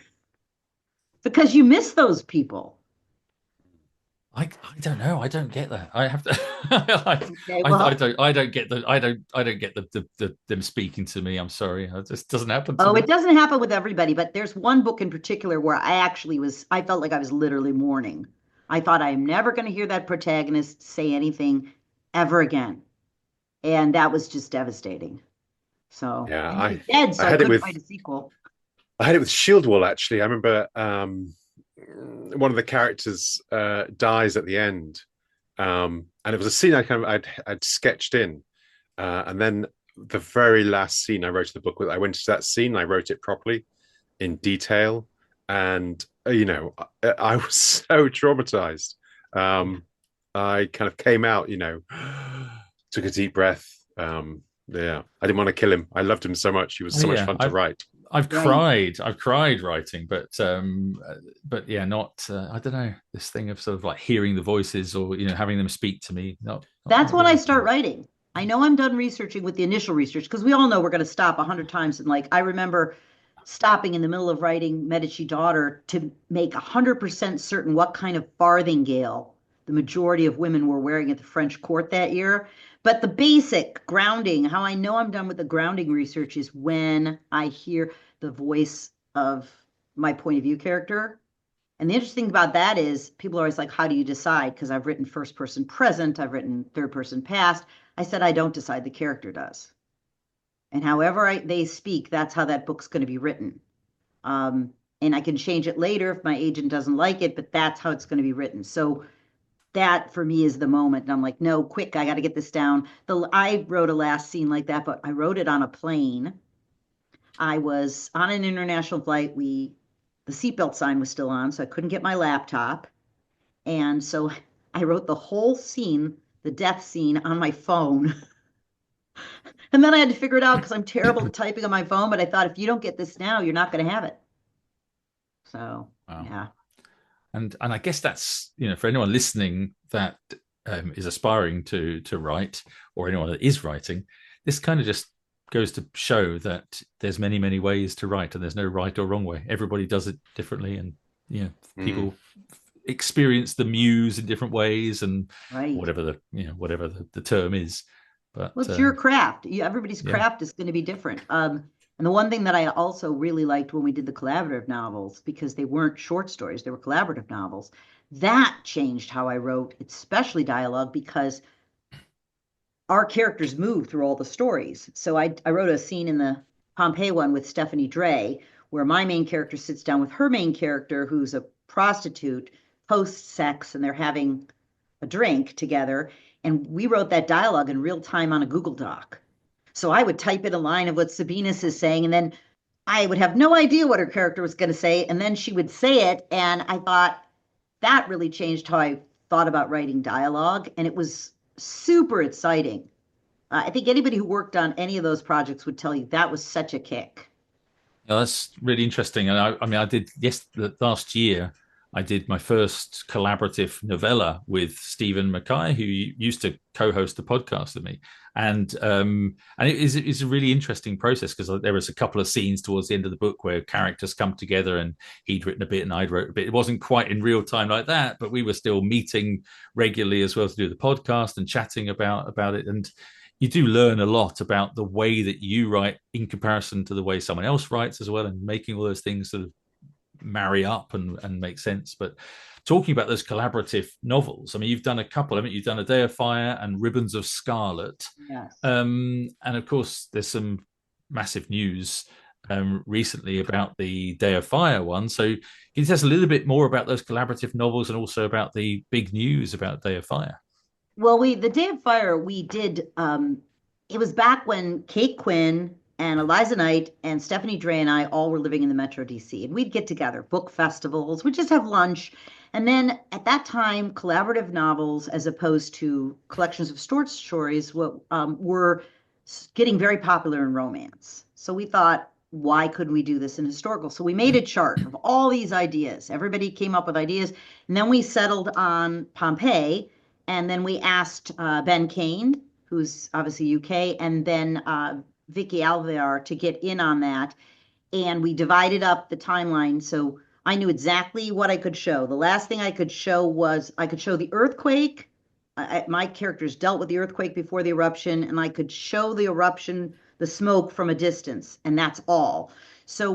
Because you miss those people. I don't know. I don't get that. I have to. I, Okay, I well, don't get I don't get them speaking to me. I'm sorry. It just doesn't happen to oh, it me. doesn't happen with everybody, but there's one book in particular where I felt like I was literally mourning. I thought I am never going to hear that protagonist say anything ever again. And that was just devastating. So, Yeah, and he's dead, I so I had it couldn't with write a sequel. Shield Wall actually. I remember one of the characters dies at the end, and it was a scene I'd sketched in, and then the very last scene I wrote in the book, I went to that scene and I wrote it properly in detail, and I was so traumatized. Yeah. I kind of came out, took a deep breath. Yeah, I didn't want to kill him. I loved him so much. He was Oh so much yeah. fun to write. Right. I've cried writing, but yeah, not. I don't know, this thing of sort of like hearing the voices or having them speak to me. That's Not when I really. start writing. I know I'm done researching with the initial research because we all know we're going to stop 100 times. And like, I remember stopping in the middle of writing Medici Daughter to make 100% certain what kind of farthingale the majority of women were wearing at the French court that year. But the basic grounding, how I know I'm done with the grounding research is when I hear the voice of my point of view character. And the interesting thing about that is people are always like, "How do you decide?" Because I've written first person present, I've written third person past. I said, I don't decide, the character does. And however they speak, that's how that book's going to be written. And I can change it later if my agent doesn't like it, but that's how it's going to be written. So that for me is the moment. And I'm like, no, quick, I got to get this down. I wrote a last scene like that, but I wrote it on a plane. I was on an international flight. The seatbelt sign was still on, so I couldn't get my laptop. And so I wrote the whole scene, the death scene, on my phone. And then I had to figure it out because I'm terrible at typing on my phone. But I thought, if you don't get this now, you're not going to have it. So, Wow. yeah. And I guess that's, for anyone listening that is aspiring to write, or anyone that is writing, this kind of just goes to show that there's many ways to write, and there's no right or wrong way. Everybody does it differently, and Mm. people experience the muse in different ways, and Right. whatever the term is. But Well, it's your craft. Everybody's yeah, craft is going to be different. And the one thing that I also really liked when we did the collaborative novels, because they weren't short stories, they were collaborative novels, that changed how I wrote, especially dialogue, because our characters move through all the stories. So I wrote a scene in the Pompeii one with Stephanie Dre, where my main character sits down with her main character, who's a prostitute, post sex, and they're having a drink together. And we wrote that dialogue in real time on a Google Doc. So I would type in a line of what Sabinus is saying, and then I would have no idea what her character was going to say. And then she would say it. And I thought that really changed how I thought about writing dialogue. And it was super exciting. I think anybody who worked on any of those projects would tell you that was such a kick. that's really interesting. And I mean, I did, yes, the last year. I did my first collaborative novella with Stephen Mackay, who used to co-host the podcast with me, and it's a really interesting process because there was a couple of scenes towards the end of the book where characters come together, and he'd written a bit and I'd wrote a bit. It wasn't quite in real time like that, but we were still meeting regularly as well to do the podcast and chatting about it. And you do learn a lot about the way that you write in comparison to the way someone else writes as well, and making all those things sort of marry up and make sense. But talking about those collaborative novels, I mean, you've done a couple. I mean, you've done A Day of Fire and Ribbons of Scarlet, Yes. and of course, there's some massive news recently about the Day of Fire one. So, can you tell us a little bit more about those collaborative novels and also about the big news about Day of Fire? Well, the Day of Fire, we did, it was back when Kate Quinn and Eliza Knight and Stephanie Dre and I all were living in the Metro DC. And we'd get together, book festivals, we'd just have lunch. And then at that time, collaborative novels, as opposed to collections of short stories, were getting very popular in romance. So we thought, why couldn't we do this in historical? So we made a chart of all these ideas. Everybody came up with ideas. And then we settled on Pompeii. And then we asked Ben Kane, who's obviously UK, and then Vicky Alvear to get in on that. And we divided up the timeline. So I knew exactly what I could show. The last thing I could show was I could show the earthquake. My characters dealt with the earthquake before the eruption, and I could show the eruption, the smoke from a distance, and that's all. So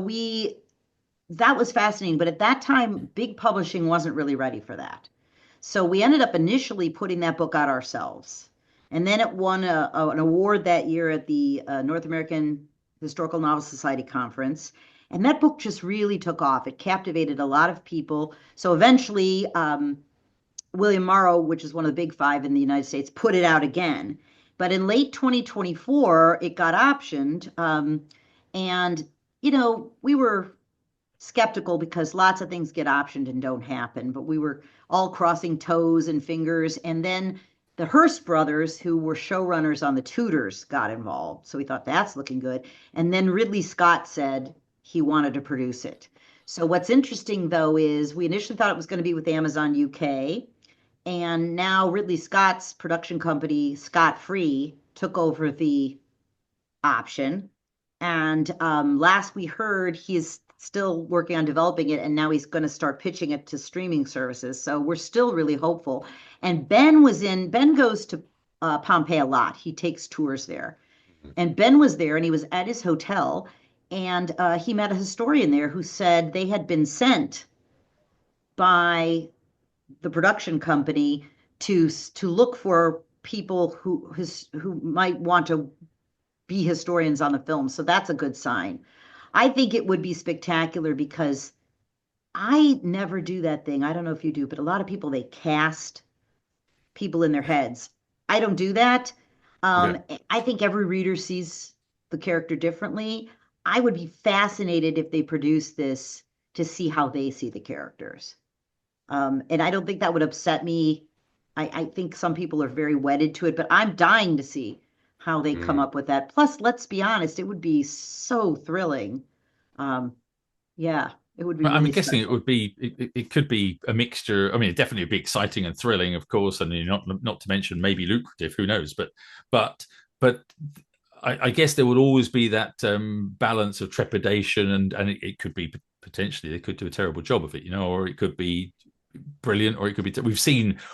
that was fascinating. But at that time, big publishing wasn't really ready for that. So we ended up initially putting that book out ourselves. And then it won an award that year at the North American Historical Novel Society Conference. And that book just really took off. It captivated a lot of people. So eventually, William Morrow, which is one of the big five in the United States, put it out again. But in late 2024, it got optioned. And, we were skeptical because lots of things get optioned and don't happen, but we were all crossing toes and fingers. And then the Hearst brothers, who were showrunners on The Tudors, got involved. So we thought that's looking good. And then Ridley Scott said he wanted to produce it. So what's interesting, though, is we initially thought it was going to be with Amazon UK. And now Ridley Scott's production company, Scott Free, took over the option. And last we heard, he's still working on developing it, and now he's going to start pitching it to streaming services. So we're still really hopeful. And Ben goes to Pompeii a lot. He takes tours there. And Ben was there, and he was at his hotel, and he met a historian there who said they had been sent by the production company to look for people who might want to be historians on the film. So that's a good sign. I think it would be spectacular because I never do that thing. I don't know if you do, but a lot of people, they cast people in their heads. I don't do that. Okay. I think every reader sees the character differently. I would be fascinated if they produced this to see how they see the characters. And I don't think that would upset me. I think some people are very wedded to it, but I'm dying to see how they come up with that. Plus, let's be honest, it would be so thrilling. Yeah, it would be I'm really guessing special. it could be a mixture. I mean, it definitely would be exciting and thrilling, of course, and not to mention maybe lucrative. Who knows? But but I guess there would always be that balance of trepidation, and it could be potentially they could do a terrible job of it, or it could be brilliant, or it could be.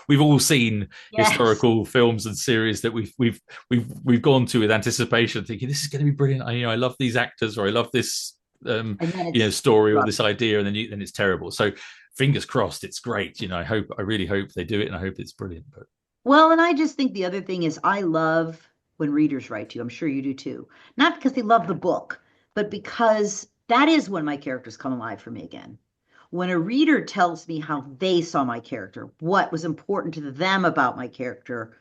We've all seen Yes. historical films and series that we've gone to with anticipation, thinking this is going to be brilliant. I love these actors, or I love this And then it's story or this rubbish. idea, and then it's terrible. So fingers crossed, it's great. I really hope they do it, and I hope it's brilliant. But Well, and I just think the other thing is I love when readers write to you. I'm sure you do too. Not because they love the book, but because that is when my characters come alive for me again. When a reader tells me how they saw my character, what was important to them about my character,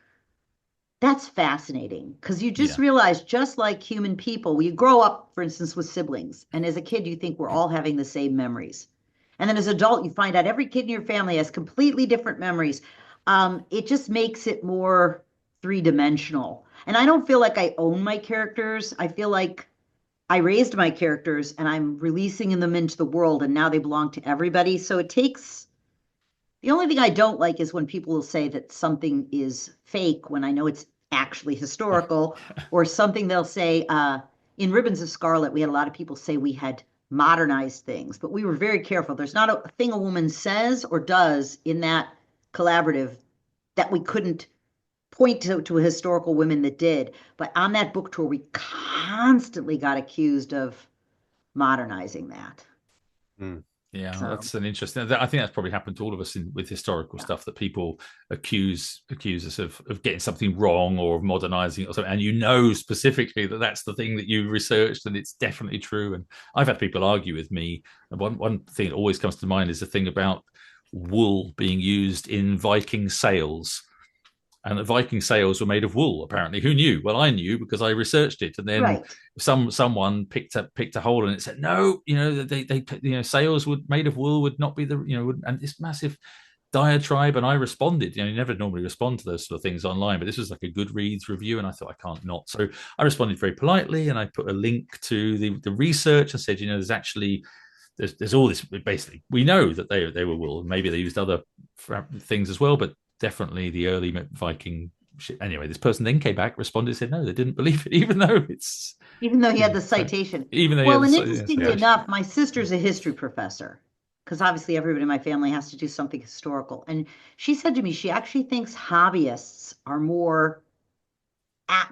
that's fascinating because you just yeah, realize, just like human people, we grow up, for instance, with siblings. And as a kid, you think we're all having the same memories. And then as an adult, you find out every kid in your family has completely different memories. It just makes it more three-dimensional. And I don't feel like I own my characters. I feel like I raised my characters and I'm releasing them into the world, and now they belong to everybody. So it takes The only thing I don't like is when people will say that something is fake when I know it's actually historical, or something they'll say, in Ribbons of Scarlet, we had a lot of people say we had modernized things, but we were very careful. There's not a thing a woman says or does in that collaborative that we couldn't point to a historical women that did. But on that book tour, we constantly got accused of modernizing that. Mm. Yeah, So that's an interesting. I think that's probably happened to all of us with historical yeah. stuff, that people accuse us of getting something wrong or of modernizing it or something, and you know specifically that that's the thing that you researched and it's definitely true. And I've had people argue with me. And one thing that always comes to mind is the thing about wool being used in Viking sails, and the Viking sails were made of wool. Apparently, who knew? Well, I knew because I researched it, and then Right. someone picked a hole in it, said no, they sails would made of wool would not be the and this massive diatribe. And I responded. You never normally respond to those sort of things online, but this was like a Goodreads review, and I thought I can't not. So I responded very politely, and I put a link to the research and said, there's actually there's all this. Basically, we know that they were wool. Maybe they used other things as well, but definitely the early Viking shit. Anyway, this person then came back, responded, said no, they didn't believe it, even though it's Even though he had the so citation. even though he Well, had and the interestingly citation. enough, my sister's a history professor because obviously everybody in my family has to do something historical. And she said to me, she actually thinks hobbyists are more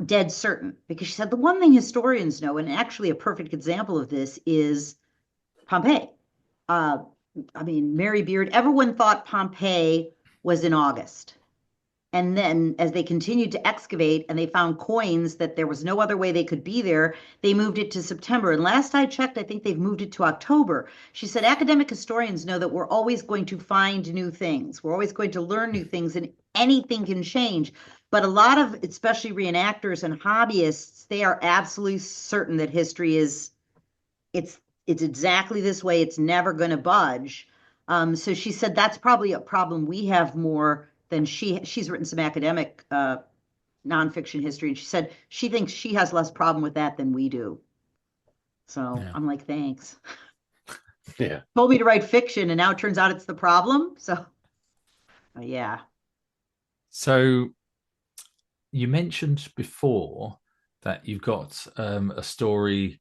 dead certain because she said the one thing historians know, and actually a perfect example of this is Pompeii. Uh, I mean, Mary Beard, everyone thought Pompeii was in August. And then as they continued to excavate and they found coins that there was no other way they could be there, they moved it to September. And last I checked, I think they've moved it to October. She said academic historians know that we're always going to find new things. We're always going to learn new things, and anything can change. But a lot of, especially reenactors and hobbyists, they are absolutely certain that history is it's exactly this way. It's never going to budge. So she said that's probably a problem we have more than she's written some academic nonfiction history, and she said she thinks she has less problem with that than we do. So Yeah. I'm like, thanks. Yeah. Told me to write fiction, and now it turns out it's the problem. So yeah. So you mentioned before that you've got a story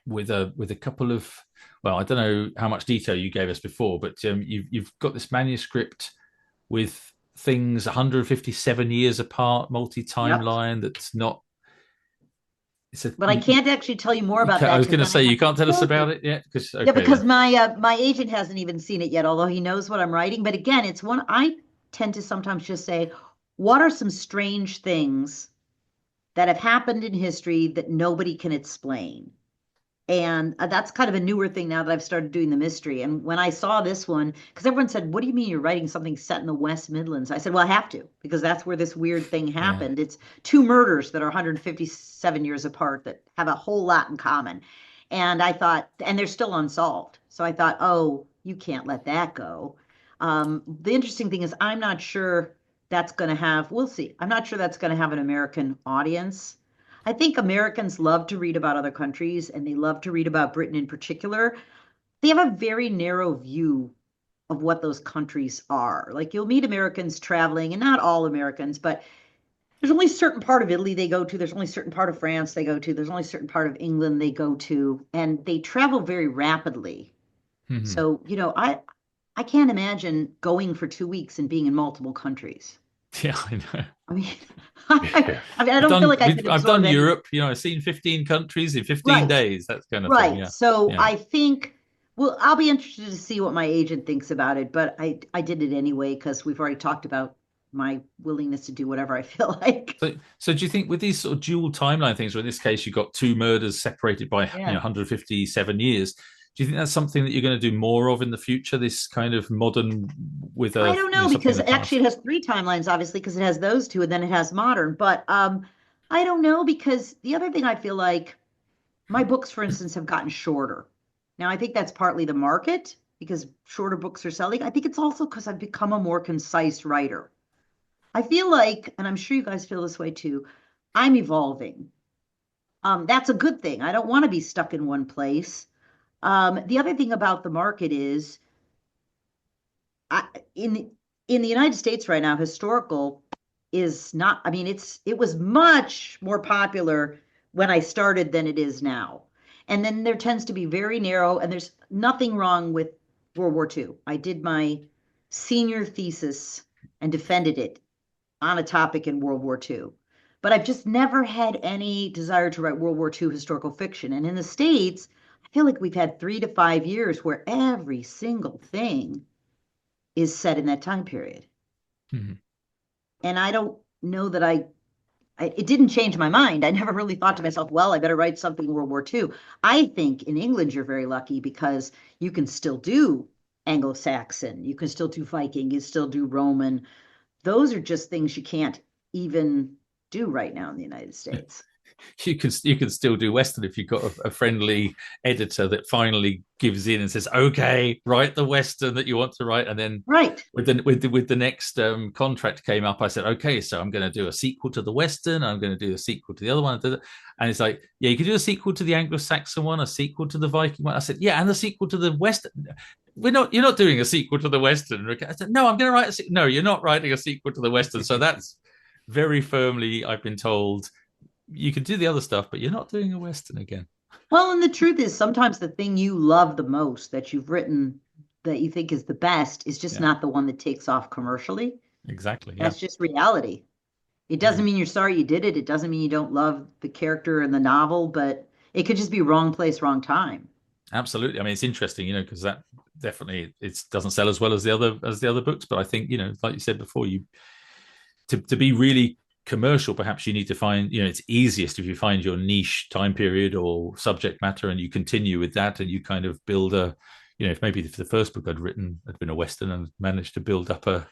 with a couple of, well, I don't know how much detail you gave us before, but you've got this manuscript with things 157 years apart, multi Yep. timeline. That's not. It's a. But I can't actually tell you more about I that was because going to then I say have you to can't tell us quote about it. it yet, because Yeah, okay because then. my agent hasn't even seen it yet, although he knows what I'm writing. But again, it's one I tend to sometimes just say, what are some strange things that have happened in history that nobody can explain? And that's kind of a newer thing now that I've started doing the mystery. And when I saw this one, because everyone said, "What do you mean you're writing something set in the West Midlands?" I said, "Well, I have to, because that's where this weird thing Yeah. happened. It's two murders that are 157 years apart that have a whole lot in common." And I thought, and they're still unsolved. So I thought, oh, you can't let that go. The interesting thing is, I'm not sure that's going to have, we'll see. I'm not sure that's going to have an American audience. I think Americans love to read about other countries and they love to read about Britain in particular. They have a very narrow view of what those countries are. Like you'll meet Americans traveling, and not all Americans, but there's only a certain part of Italy they go to. There's only a certain part of France they go to. There's only a certain part of England they go to, and they travel very rapidly. Mhm. So, I can't imagine going for 2 weeks and being in multiple countries. Yeah, I know. I mean, Yeah. I don't feel like I could I've absorb done any. Europe. I've seen 15 countries in 15 Right. days. That kind of thing. Right. Yeah, So yeah. I think, well, I'll be interested to see what my agent thinks about it, but I did it anyway because we've already talked about my willingness to do whatever I feel like. So do you think with these sort of dual timeline things, or in this case, you've got two murders separated by Yeah. 157 years? Do you think that's something that you're going to do more of in the future? This kind of modern with I a don't know something in because the actually past. it has three timelines, obviously, because it has those two and then it has modern. But I don't know because the other thing I feel like my books, for instance, have gotten shorter. Now I think that's partly the market because shorter books are selling. I think it's also because I've become a more concise writer. I feel like, and I'm sure you guys feel this way too, I'm evolving. That's a good thing. I don't want to be stuck in one place. The other thing about the market is I, in the United States right now, historical is not, I mean, it was much more popular when I started than it is now. And then there tends to be very narrow, and there's nothing wrong with World War II. I did my senior thesis and defended it on a topic in World War II. But I've just never had any desire to write World War II historical fiction. And in the States, I feel like we've had 3 to 5 years where every single thing is set in that time period. Mhm. And I don't know that it didn't change my mind. I never really thought to myself, well, I better write something in World War II. I think in England, you're very lucky because you can still do Anglo-Saxon, you can still do Viking, you still do Roman. Those are just things you can't even do right now in the United States. You can still do Western if you've got a friendly editor that finally gives in and says, "Okay, write the Western that you want to write." And then Right. with the next contract came up, I said, "Okay, so I'm going to do a sequel to the Western. I'm going to do a sequel to the other one." And it's like, "Yeah, you could do a sequel to the Anglo-Saxon one, a sequel to the Viking one." I said, "Yeah, and the sequel to the Western." We're not. You're not doing a sequel to the Western. I said, "No, I'm going to write a No, you're not writing a sequel to the Western." So that's very firmly, I've been told, you can do the other stuff, but you're not doing a Western again. Well, and the truth is sometimes the thing you love the most that you've written that you think is the best is just Yeah, not the one that takes off commercially. exactly. Yeah, That's just reality. It yeah, doesn't mean you're sorry you did it. It doesn't mean you don't love the character in the novel, but it could just be wrong place, wrong time. absolutely. I mean, it's interesting, because that definitely it doesn't sell as well as the other books. But I think, like you said before, you to be really commercial, perhaps you need to find, it's easiest if you find your niche time period or subject matter, and you continue with that, and you kind of build if maybe if the first book I'd written had been a Western and managed to build up a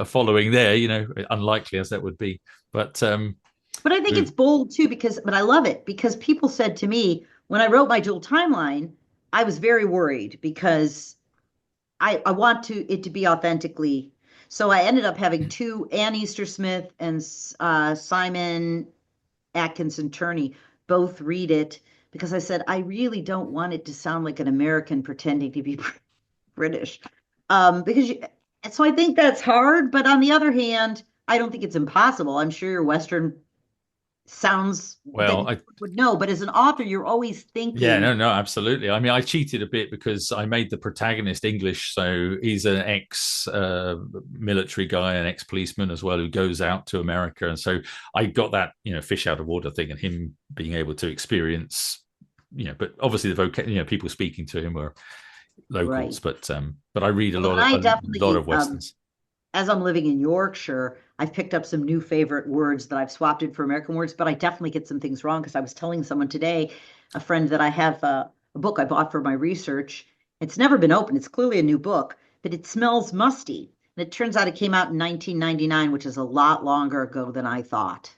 following there, unlikely as that would be. But But I think it's bold too, but I love it because people said to me when I wrote my dual timeline, I was very worried because I want it to be authentically. So I ended up having two, Ann Easter Smith and Simon Atkinson Turney, both read it because I said, I really don't want it to sound like an American pretending to be British. Because so I think that's hard. But on the other hand, I don't think it's impossible. I'm sure your Western sounds that well, you would know, but as an author, you're always yeah, thinking, no, absolutely. I mean, I cheated a bit because I made the protagonist English, so he's an ex-military guy, an ex-policeman as well, who goes out to America, and so I got that, fish out of water thing, and him being able to experience, but obviously people speaking to him were locals, right. but I read a Well, lot and I of a lot definitely, of westerns. as I'm living in Yorkshire, I've picked up some new favorite words that I've swapped in for American words, but I definitely get some things wrong because I was telling someone today, a friend, that I have a book I bought for my research. It's never been opened. It's clearly a new book, but it smells musty. And it turns out it came out in 1999, which is a lot longer ago than I thought.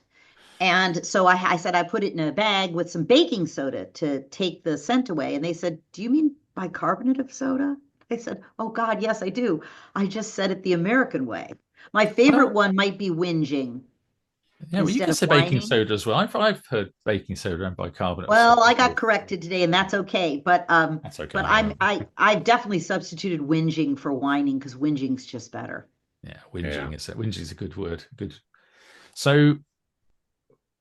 And so I said I put it in a bag with some baking soda to take the scent away. And they said, "Do you mean bicarbonate of soda?" I said, "Oh God, yes, I do. I just said it the American way." My favorite Well, one might be whinging yeah, well, you instead can of say baking whining. soda as well. I've heard baking soda and bicarbonate of soda Well, I got both. corrected today, and that's okay. That's okay. But Yeah, I've definitely substituted whinging for whining because whinging's just better. yeah, Yeah. whinging is a good word. Good. So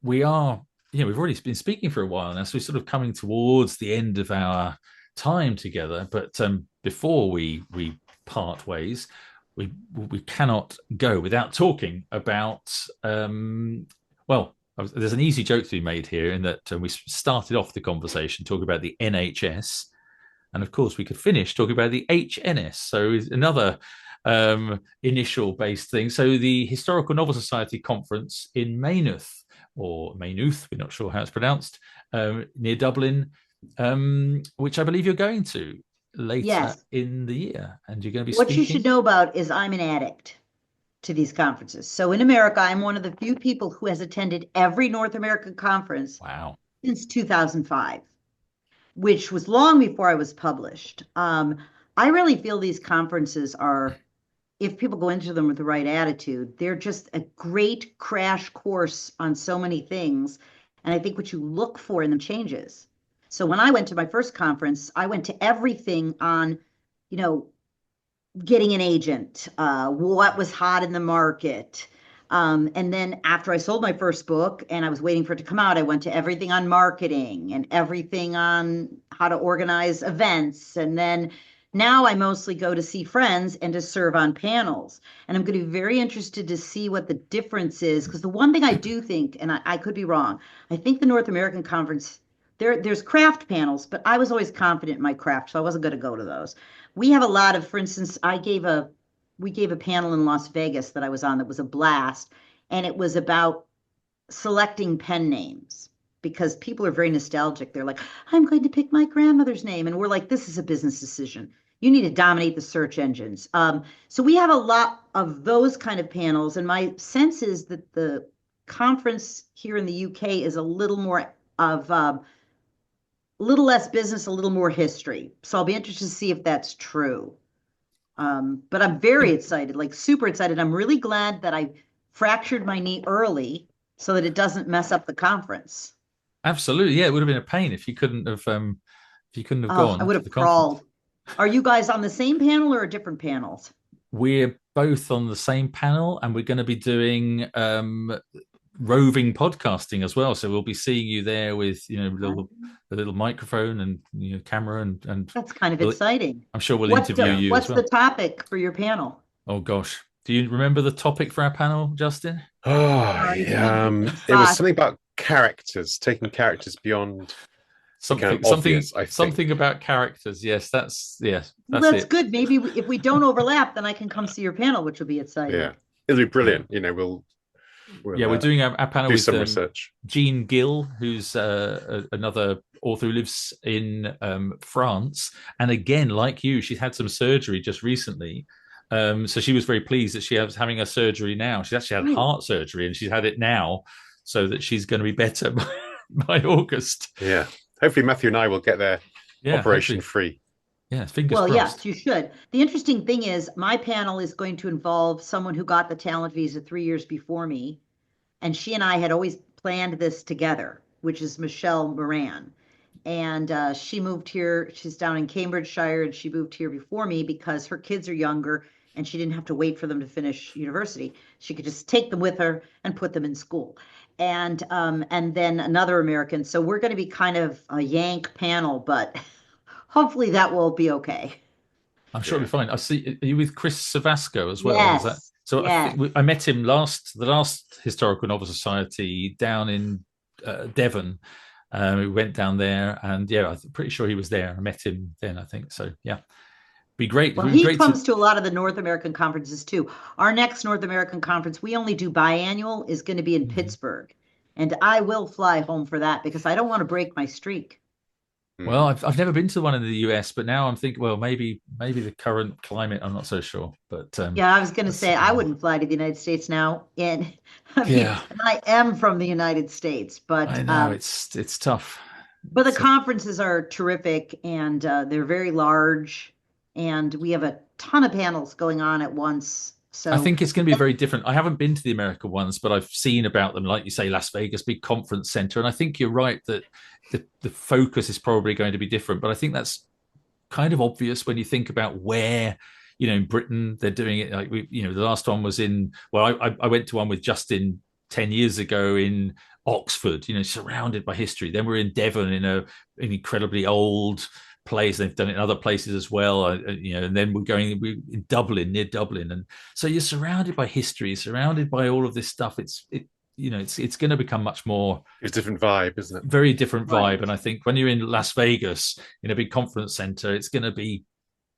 we are, we've already been speaking for a while now, so we're sort of coming towards the end of our time together. But before we part ways, we cannot go without talking about. Well, there's an easy joke to be made here in that we started off the conversation talking about the NHS, and of course we could finish talking about the HNS. So another initial based thing. So the Historical Novel Society conference in Maynooth, or Maynooth, we're not sure how it's pronounced, near Dublin, which I believe you're going to later Yes. in the year, and you're going to be What you should speaking. know about is I'm an addict to these conferences. So in America, I'm one of the few people who has attended every North American conference Wow. since 2005, which was long before I was published. I really feel these conferences are, if people go into them with the right attitude, they're just a great crash course on so many things. And I think what you look for in them changes. So when I went to my first conference, I went to everything on, you know, getting an agent, what was hot in the market. And then after I sold my first book and I was waiting for it to come out, I went to everything on marketing and everything on how to organize events. And then now I mostly go to see friends and to serve on panels. And I'm going to be very interested to see what the difference is. Because the one thing I do think, and I could be wrong, I think the North American Conference, there's craft panels, but I was always confident in my craft, so I wasn't going to go to those. We have a lot of, for instance, we gave a panel in Las Vegas that I was on that was a blast, and it was about selecting pen names because people are very nostalgic. They're like, I'm going to pick my grandmother's name. And we're like, this is a business decision. You need to dominate the search engines. So we have a lot of those kind of panels. And my sense is that the conference here in the UK is a little more of a little less business, a little more history. So I'll be interested to see if that's true. But I'm very excited, like super excited. I'm really glad that I fractured my knee early so that it doesn't mess up the conference. Absolutely, yeah. It would have been a pain if you couldn't have Oh, I gone would to have the conference. crawled. Are you guys on the same panel or different panels? We're both on the same panel, and we're going to be doing roving podcasting as well. So we'll be seeing you there with a little microphone and camera and That's kind of exciting. I'm sure we'll What interview you as what's the well. topic for your panel? Oh gosh, do you remember the topic for our panel, Justin? Oh, Sorry, you put me on the it was spot. something about characters, taking characters beyond the kind Something, of obvious, I think. something about characters. Yes, Well, that's that's it. good. Maybe if we don't overlap, then I can come see your panel, which will be exciting. Yeah, it'll be Yeah, brilliant. We'll yeah. We're doing our panel do with some research. Jean Gill, who's another author who lives in France. And again, like you, she's had some surgery just recently. So she was very pleased that she was having a surgery now. She's actually had Ooh. heart surgery and she's had it now so that she's going to be better by August. Yeah, hopefully Matthew and I will get there Yeah, operation hopefully. free. Yeah, fingers Well, crossed. yes, you should. The interesting thing is, my panel is going to involve someone who got the talent visa 3 years before me, and she and I had always planned this together, which is Michelle Moran. And she moved here. She's down in Cambridgeshire, and she moved here before me because her kids are younger, and she didn't have to wait for them to finish university. She could just take them with her and put them in school. And then another American. So we're going to be kind of a Yank panel, but hopefully that will be okay. I'm sure Yeah. it'll be fine. I see. Are you with Chris Savasco as well? Is that Yes, so? I yes. think I met him the last Historical Novel Society down in Devon. We went down there, and yeah, I'm pretty sure he was there. I met him then. I think so. Yeah, be great. It'd Well, be he great to. comes to a lot of the North American conferences too. Our next North American conference, we only do biannual, is going to be in Mhm. Pittsburgh. And I will fly home for that because I don't want to break my streak. Well, Mm. I've never been to one in the US, but now I'm thinking, well, maybe the current climate, I'm not so sure. But Yeah, I was going to that's say I wouldn't fly to the United States now. And I mean, yeah, and I am from the United States, I know it's tough. but the It's conferences are terrific and they're very large, and we have a ton of panels going on at once. I So, think it's going to be very different. I haven't been to the America ones, but I've seen about them, like you say, Las Vegas, big conference center. And I think you're right that the focus is probably going to be different. But I think that's kind of obvious when you think about where, in Britain, they're doing it. Like the last one was in, well, I went to one with Justin 10 years ago in Oxford, surrounded by history. Then we're in Devon in an incredibly old place. They've done it in other places as well, and then we're in Dublin, near Dublin. And so you're surrounded by history, surrounded by all of this stuff. It's going to become much more It's a different vibe, isn't it? very different vibe. right. And I think when you're in Las Vegas in a big conference center, it's going to be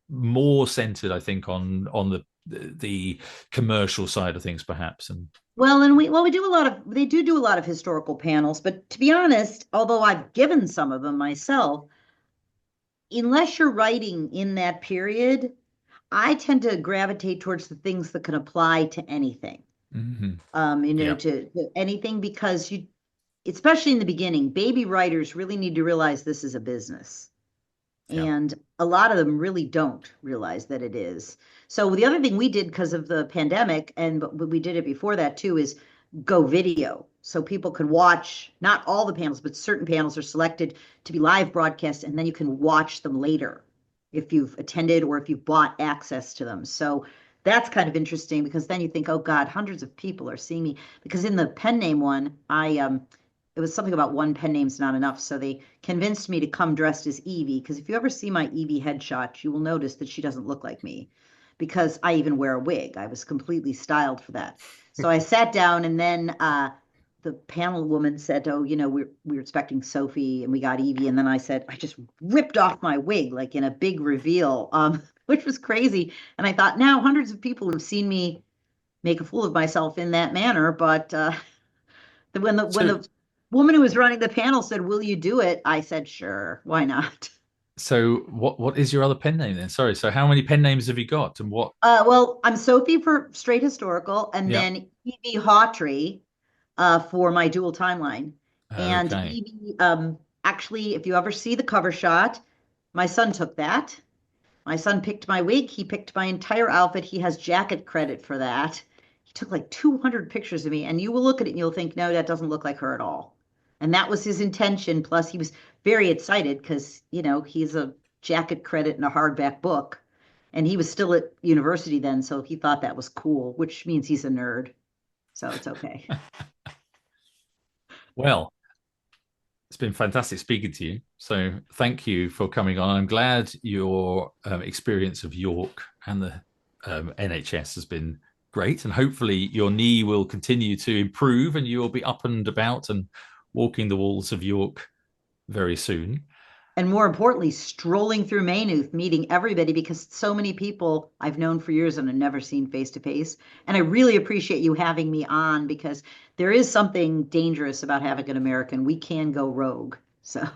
more centered, I think, on the commercial side of things, perhaps. And Well, we do a lot of they do a lot of historical panels, but to be honest, although I've given some of them myself, unless you're writing in that period, I tend to gravitate towards the things that can apply to anything. mm-hmm. To, Yeah, to anything because especially in the beginning, baby writers really need to realize this is a business. yeah. And a lot of them really don't realize that it is. So the other thing we did because of the pandemic, but we did it before that too, is go video. So people can watch not all the panels, but certain panels are selected to be live broadcast, and then you can watch them later. if you've attended or if you've bought access to them. So that's kind of interesting because then you think, oh God, hundreds of people are seeing me. Because in the pen name one, it was something about one pen name's not enough. So they convinced me to come dressed as Evie. Because if you ever see my Evie headshot, you will notice that she doesn't look like me because I even wear a wig. I was completely styled for that. So I sat down and then the panel woman said, oh, we were expecting Sophie and we got Evie. And then I said, I just ripped off my wig like in a big reveal, which was crazy. And I thought, now hundreds of people have seen me make a fool of myself in that manner. But when the woman who was running the panel said, will you do it? I said, sure, why not? So what is your other pen name then? Sorry. So how many pen names have you got, and what? Well, I'm Sophie for straight historical, and Yeah. then Evie Hawtrey for my dual timeline. And Okay. Evie, actually, if you ever see the cover shot, my son took that. My son picked my wig. He picked my entire outfit. He has jacket credit for that. He took like 200 pictures of me, and you will look at it and you'll think, no, that doesn't look like her at all. And that was his intention. Plus, he was very excited because, he's a jacket credit in a hardback book. And he was still at university then, so he thought that was cool, which means he's a nerd. So it's okay. Well, it's been fantastic speaking to you. So thank you for coming on. I'm glad your experience of York and the NHS has been great. And hopefully your knee will continue to improve and you will be up and about and walking the walls of York very soon. And more importantly, strolling through Maynooth, meeting everybody, because so many people I've known for years and I've never seen face to face. And I really appreciate you having me on because there is something dangerous about having an American. We can go rogue. So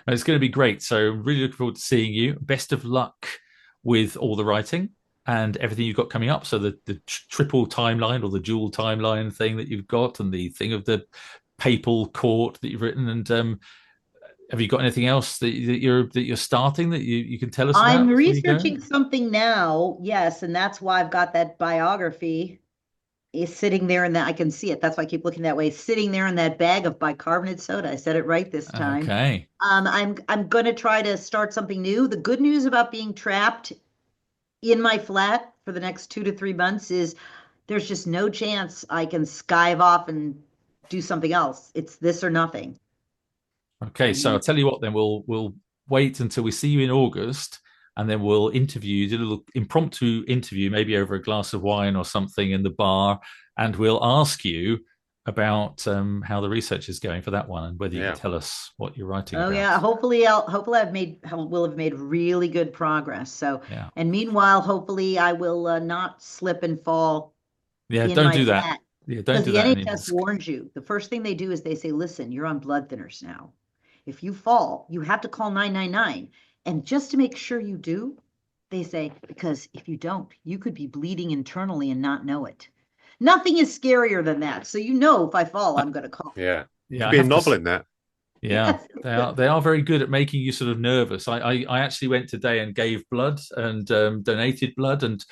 it's going to be great. So really looking forward to seeing you. Best of luck with all the writing and everything you've got coming up. So the triple timeline or the dual timeline thing that you've got, and the thing of the papal court that you've written, and have you got anything else that you're starting that you can tell us about? I'm researching something now, yes, and that's why I've got that biography is sitting there, and that I can see it. That's why I keep looking that way, sitting there in that bag of bicarbonate soda. I said it right this time. Okay. I'm going to try to start something new. The good news about being trapped in my flat for the next 2 to 3 months is there's just no chance I can skive off and do something else. It's this or nothing. Okay, so I'll tell you what. Then we'll wait until we see you in August, and then we'll interview you, do a little impromptu interview, maybe over a glass of wine or something in the bar, and we'll ask you about how the research is going for that one, and whether you can tell us what you're writing about. Yeah, hopefully we'll have made really good progress. So yeah. And meanwhile, hopefully I will not slip and fall. Yeah, don't do that. Yeah, don't do that. The NHS warns you. The first thing they do is they say, listen, you're on blood thinners now. If you fall, you have to call 999. And just to make sure you do, they say, because if you don't, you could be bleeding internally and not know it. Nothing is scarier than that. So if I fall, I'm going to call. Yeah. Could be a novel in that. Yeah, they are very good at making you sort of nervous. I actually went today and gave blood and donated blood and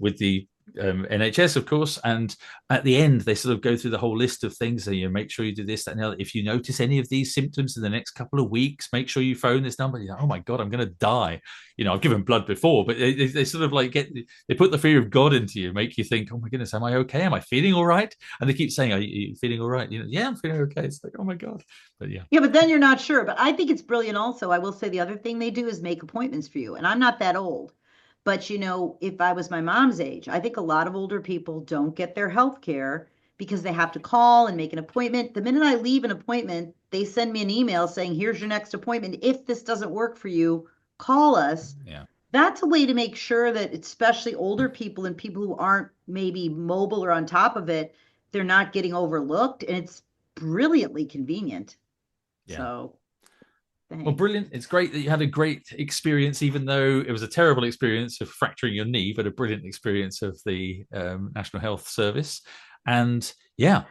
with the NHS, of course. And at the end, they sort of go through the whole list of things. So you make sure you do this, that, and the other. If you notice any of these symptoms in the next couple of weeks, make sure you phone this number. You're like, oh my God, I'm going to die. I've given blood before, but they sort of like they put the fear of God into you, make you think, oh my goodness, am I okay? Am I feeling all right? And they keep saying, are you feeling all right? Yeah, I'm feeling okay. It's like, oh my God. But yeah. Yeah, but then you're not sure. But I think it's brilliant also. I will say the other thing they do is make appointments for you. And I'm not that old. But, if I was my mom's age, I think a lot of older people don't get their health care because they have to call and make an appointment. The minute I leave an appointment, they send me an email saying, here's your next appointment. If this doesn't work for you, call us. Yeah. That's a way to make sure that especially older people and people who aren't maybe mobile or on top of it, they're not getting overlooked. And it's brilliantly convenient. Yeah. So thanks. Well, brilliant. It's great that you had a great experience, even though it was a terrible experience of fracturing your knee, but a brilliant experience of the National Health Service. And yeah,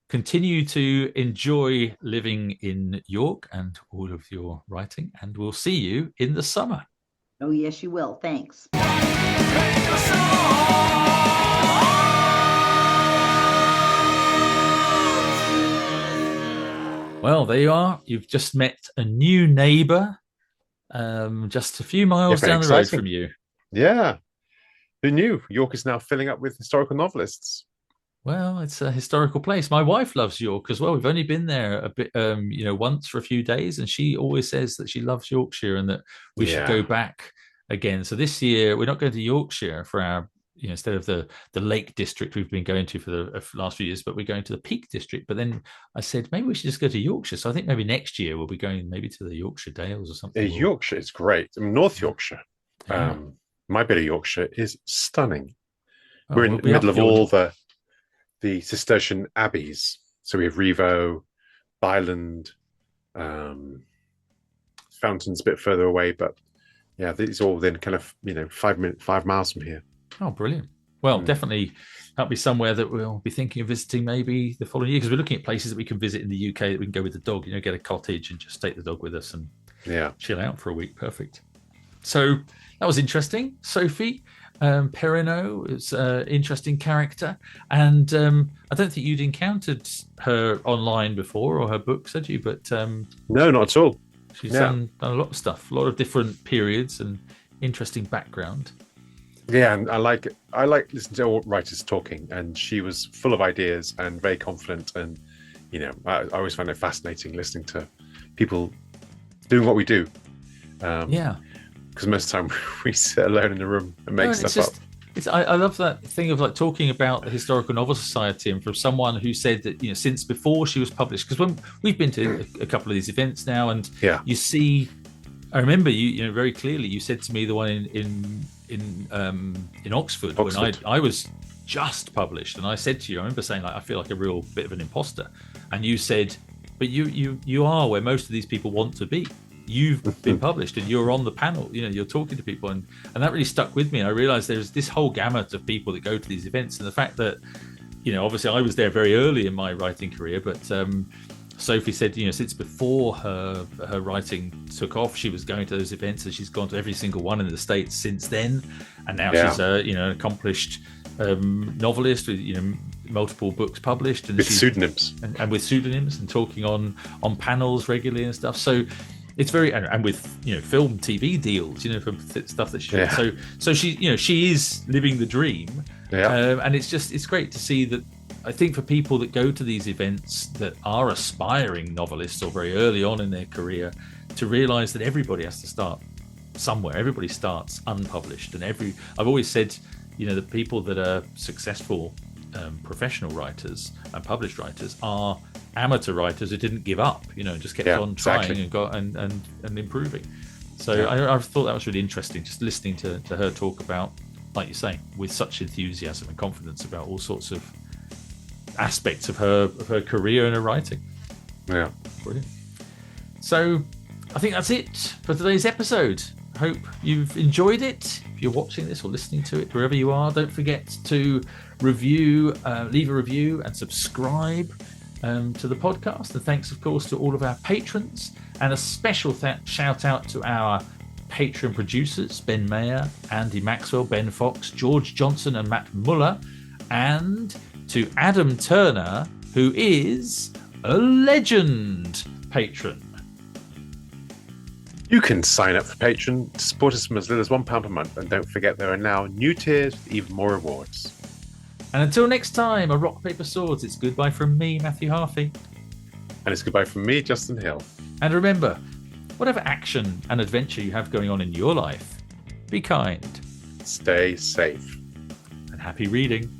continue to enjoy living in York and all of your writing. And we'll see you in the summer. Oh, yes, you will. Thanks. Well, there you are. You've just met a new neighbour just a few miles very down the road exciting. from you. Yeah. Who knew? York is now filling up with historical novelists. Well, it's a historical place. My wife loves York as well. We've only been there a bit, once for a few days, and she always says that she loves Yorkshire and that we should Yeah. go back again. So this year we're not going to Yorkshire for our, instead of the Lake District we've been going to for the last few years, but we're going to the Peak District. But then I said maybe we should just go to Yorkshire. So I think maybe next year we'll be going maybe to the Yorkshire Dales or something. Yorkshire is great. I mean, North Yorkshire. Yeah. My bit of Yorkshire is stunning. Oh, We're in the middle of all the Cistercian abbeys. So we have Revo, Byland, Fountains a bit further away, but yeah, these are all within kind of 5 miles from here. Oh, brilliant. Well, definitely that'll be somewhere that we'll be thinking of visiting maybe the following year, because we're looking at places that we can visit in the UK that we can go with the dog, get a cottage and just take the dog with us and chill out for a week. Perfect. So that was interesting. Sophie Perinot is an interesting character. And I don't think you'd encountered her online before or her books, had you? But no, not at all. She's done a lot of stuff, a lot of different periods and interesting background. Yeah, and I like listening to all writers talking, and she was full of ideas and very confident. And I always find it fascinating listening to people doing what we do. Because most of the time we sit alone in a room and make stuff up. I love that thing of like talking about the Historical Novel Society, and from someone who said that since before she was published, because when we've been to a couple of these events now, and you see, I remember you very clearly. You said to me the one in Oxford when I was just published, and I said to you, I remember saying like I feel like a real bit of an imposter, and you said, but you are where most of these people want to be. You've been published and you're on the panel, you're talking to people, and that really stuck with me. And I realized there's this whole gamut of people that go to these events, and the fact that obviously I was there very early in my writing career, but Sophie said since before her writing took off, she was going to those events, and she's gone to every single one in the States since then, and now she's an accomplished novelist with multiple books published, and with pseudonyms and with pseudonyms, and talking on panels regularly and stuff. So it's very, and with film, TV deals, from stuff that she did. So she she is living the dream, and it's great to see that. I think for people that go to these events that are aspiring novelists or very early on in their career, to realise that everybody has to start somewhere. Everybody starts unpublished, and I've always said, the people that are successful professional writers and published writers are amateur writers who didn't give up, just kept on trying and got and improving. So I thought that was really interesting, just listening to her talk about, like you say, with such enthusiasm and confidence about all sorts of aspects of her career and her writing. Yeah, brilliant. So I think that's it for today's episode. Hope you've enjoyed it. If you're watching this or listening to it, wherever you are, don't forget to leave a review and subscribe to the podcast. And thanks, of course, to all of our patrons, and a special shout out to our Patreon producers, Ben Mayer, Andy Maxwell, Ben Fox, George Johnson and Matt Muller, and to Adam Turner, who is a legend patron. You can sign up for Patreon to support us from as little as £1 per month, and don't forget there are now new tiers with even more rewards. And until next time, a rock, paper, swords, it's goodbye from me, Matthew Harffy. And it's goodbye from me, Justin Hill. And remember, whatever action and adventure you have going on in your life, be kind. Stay safe. And happy reading.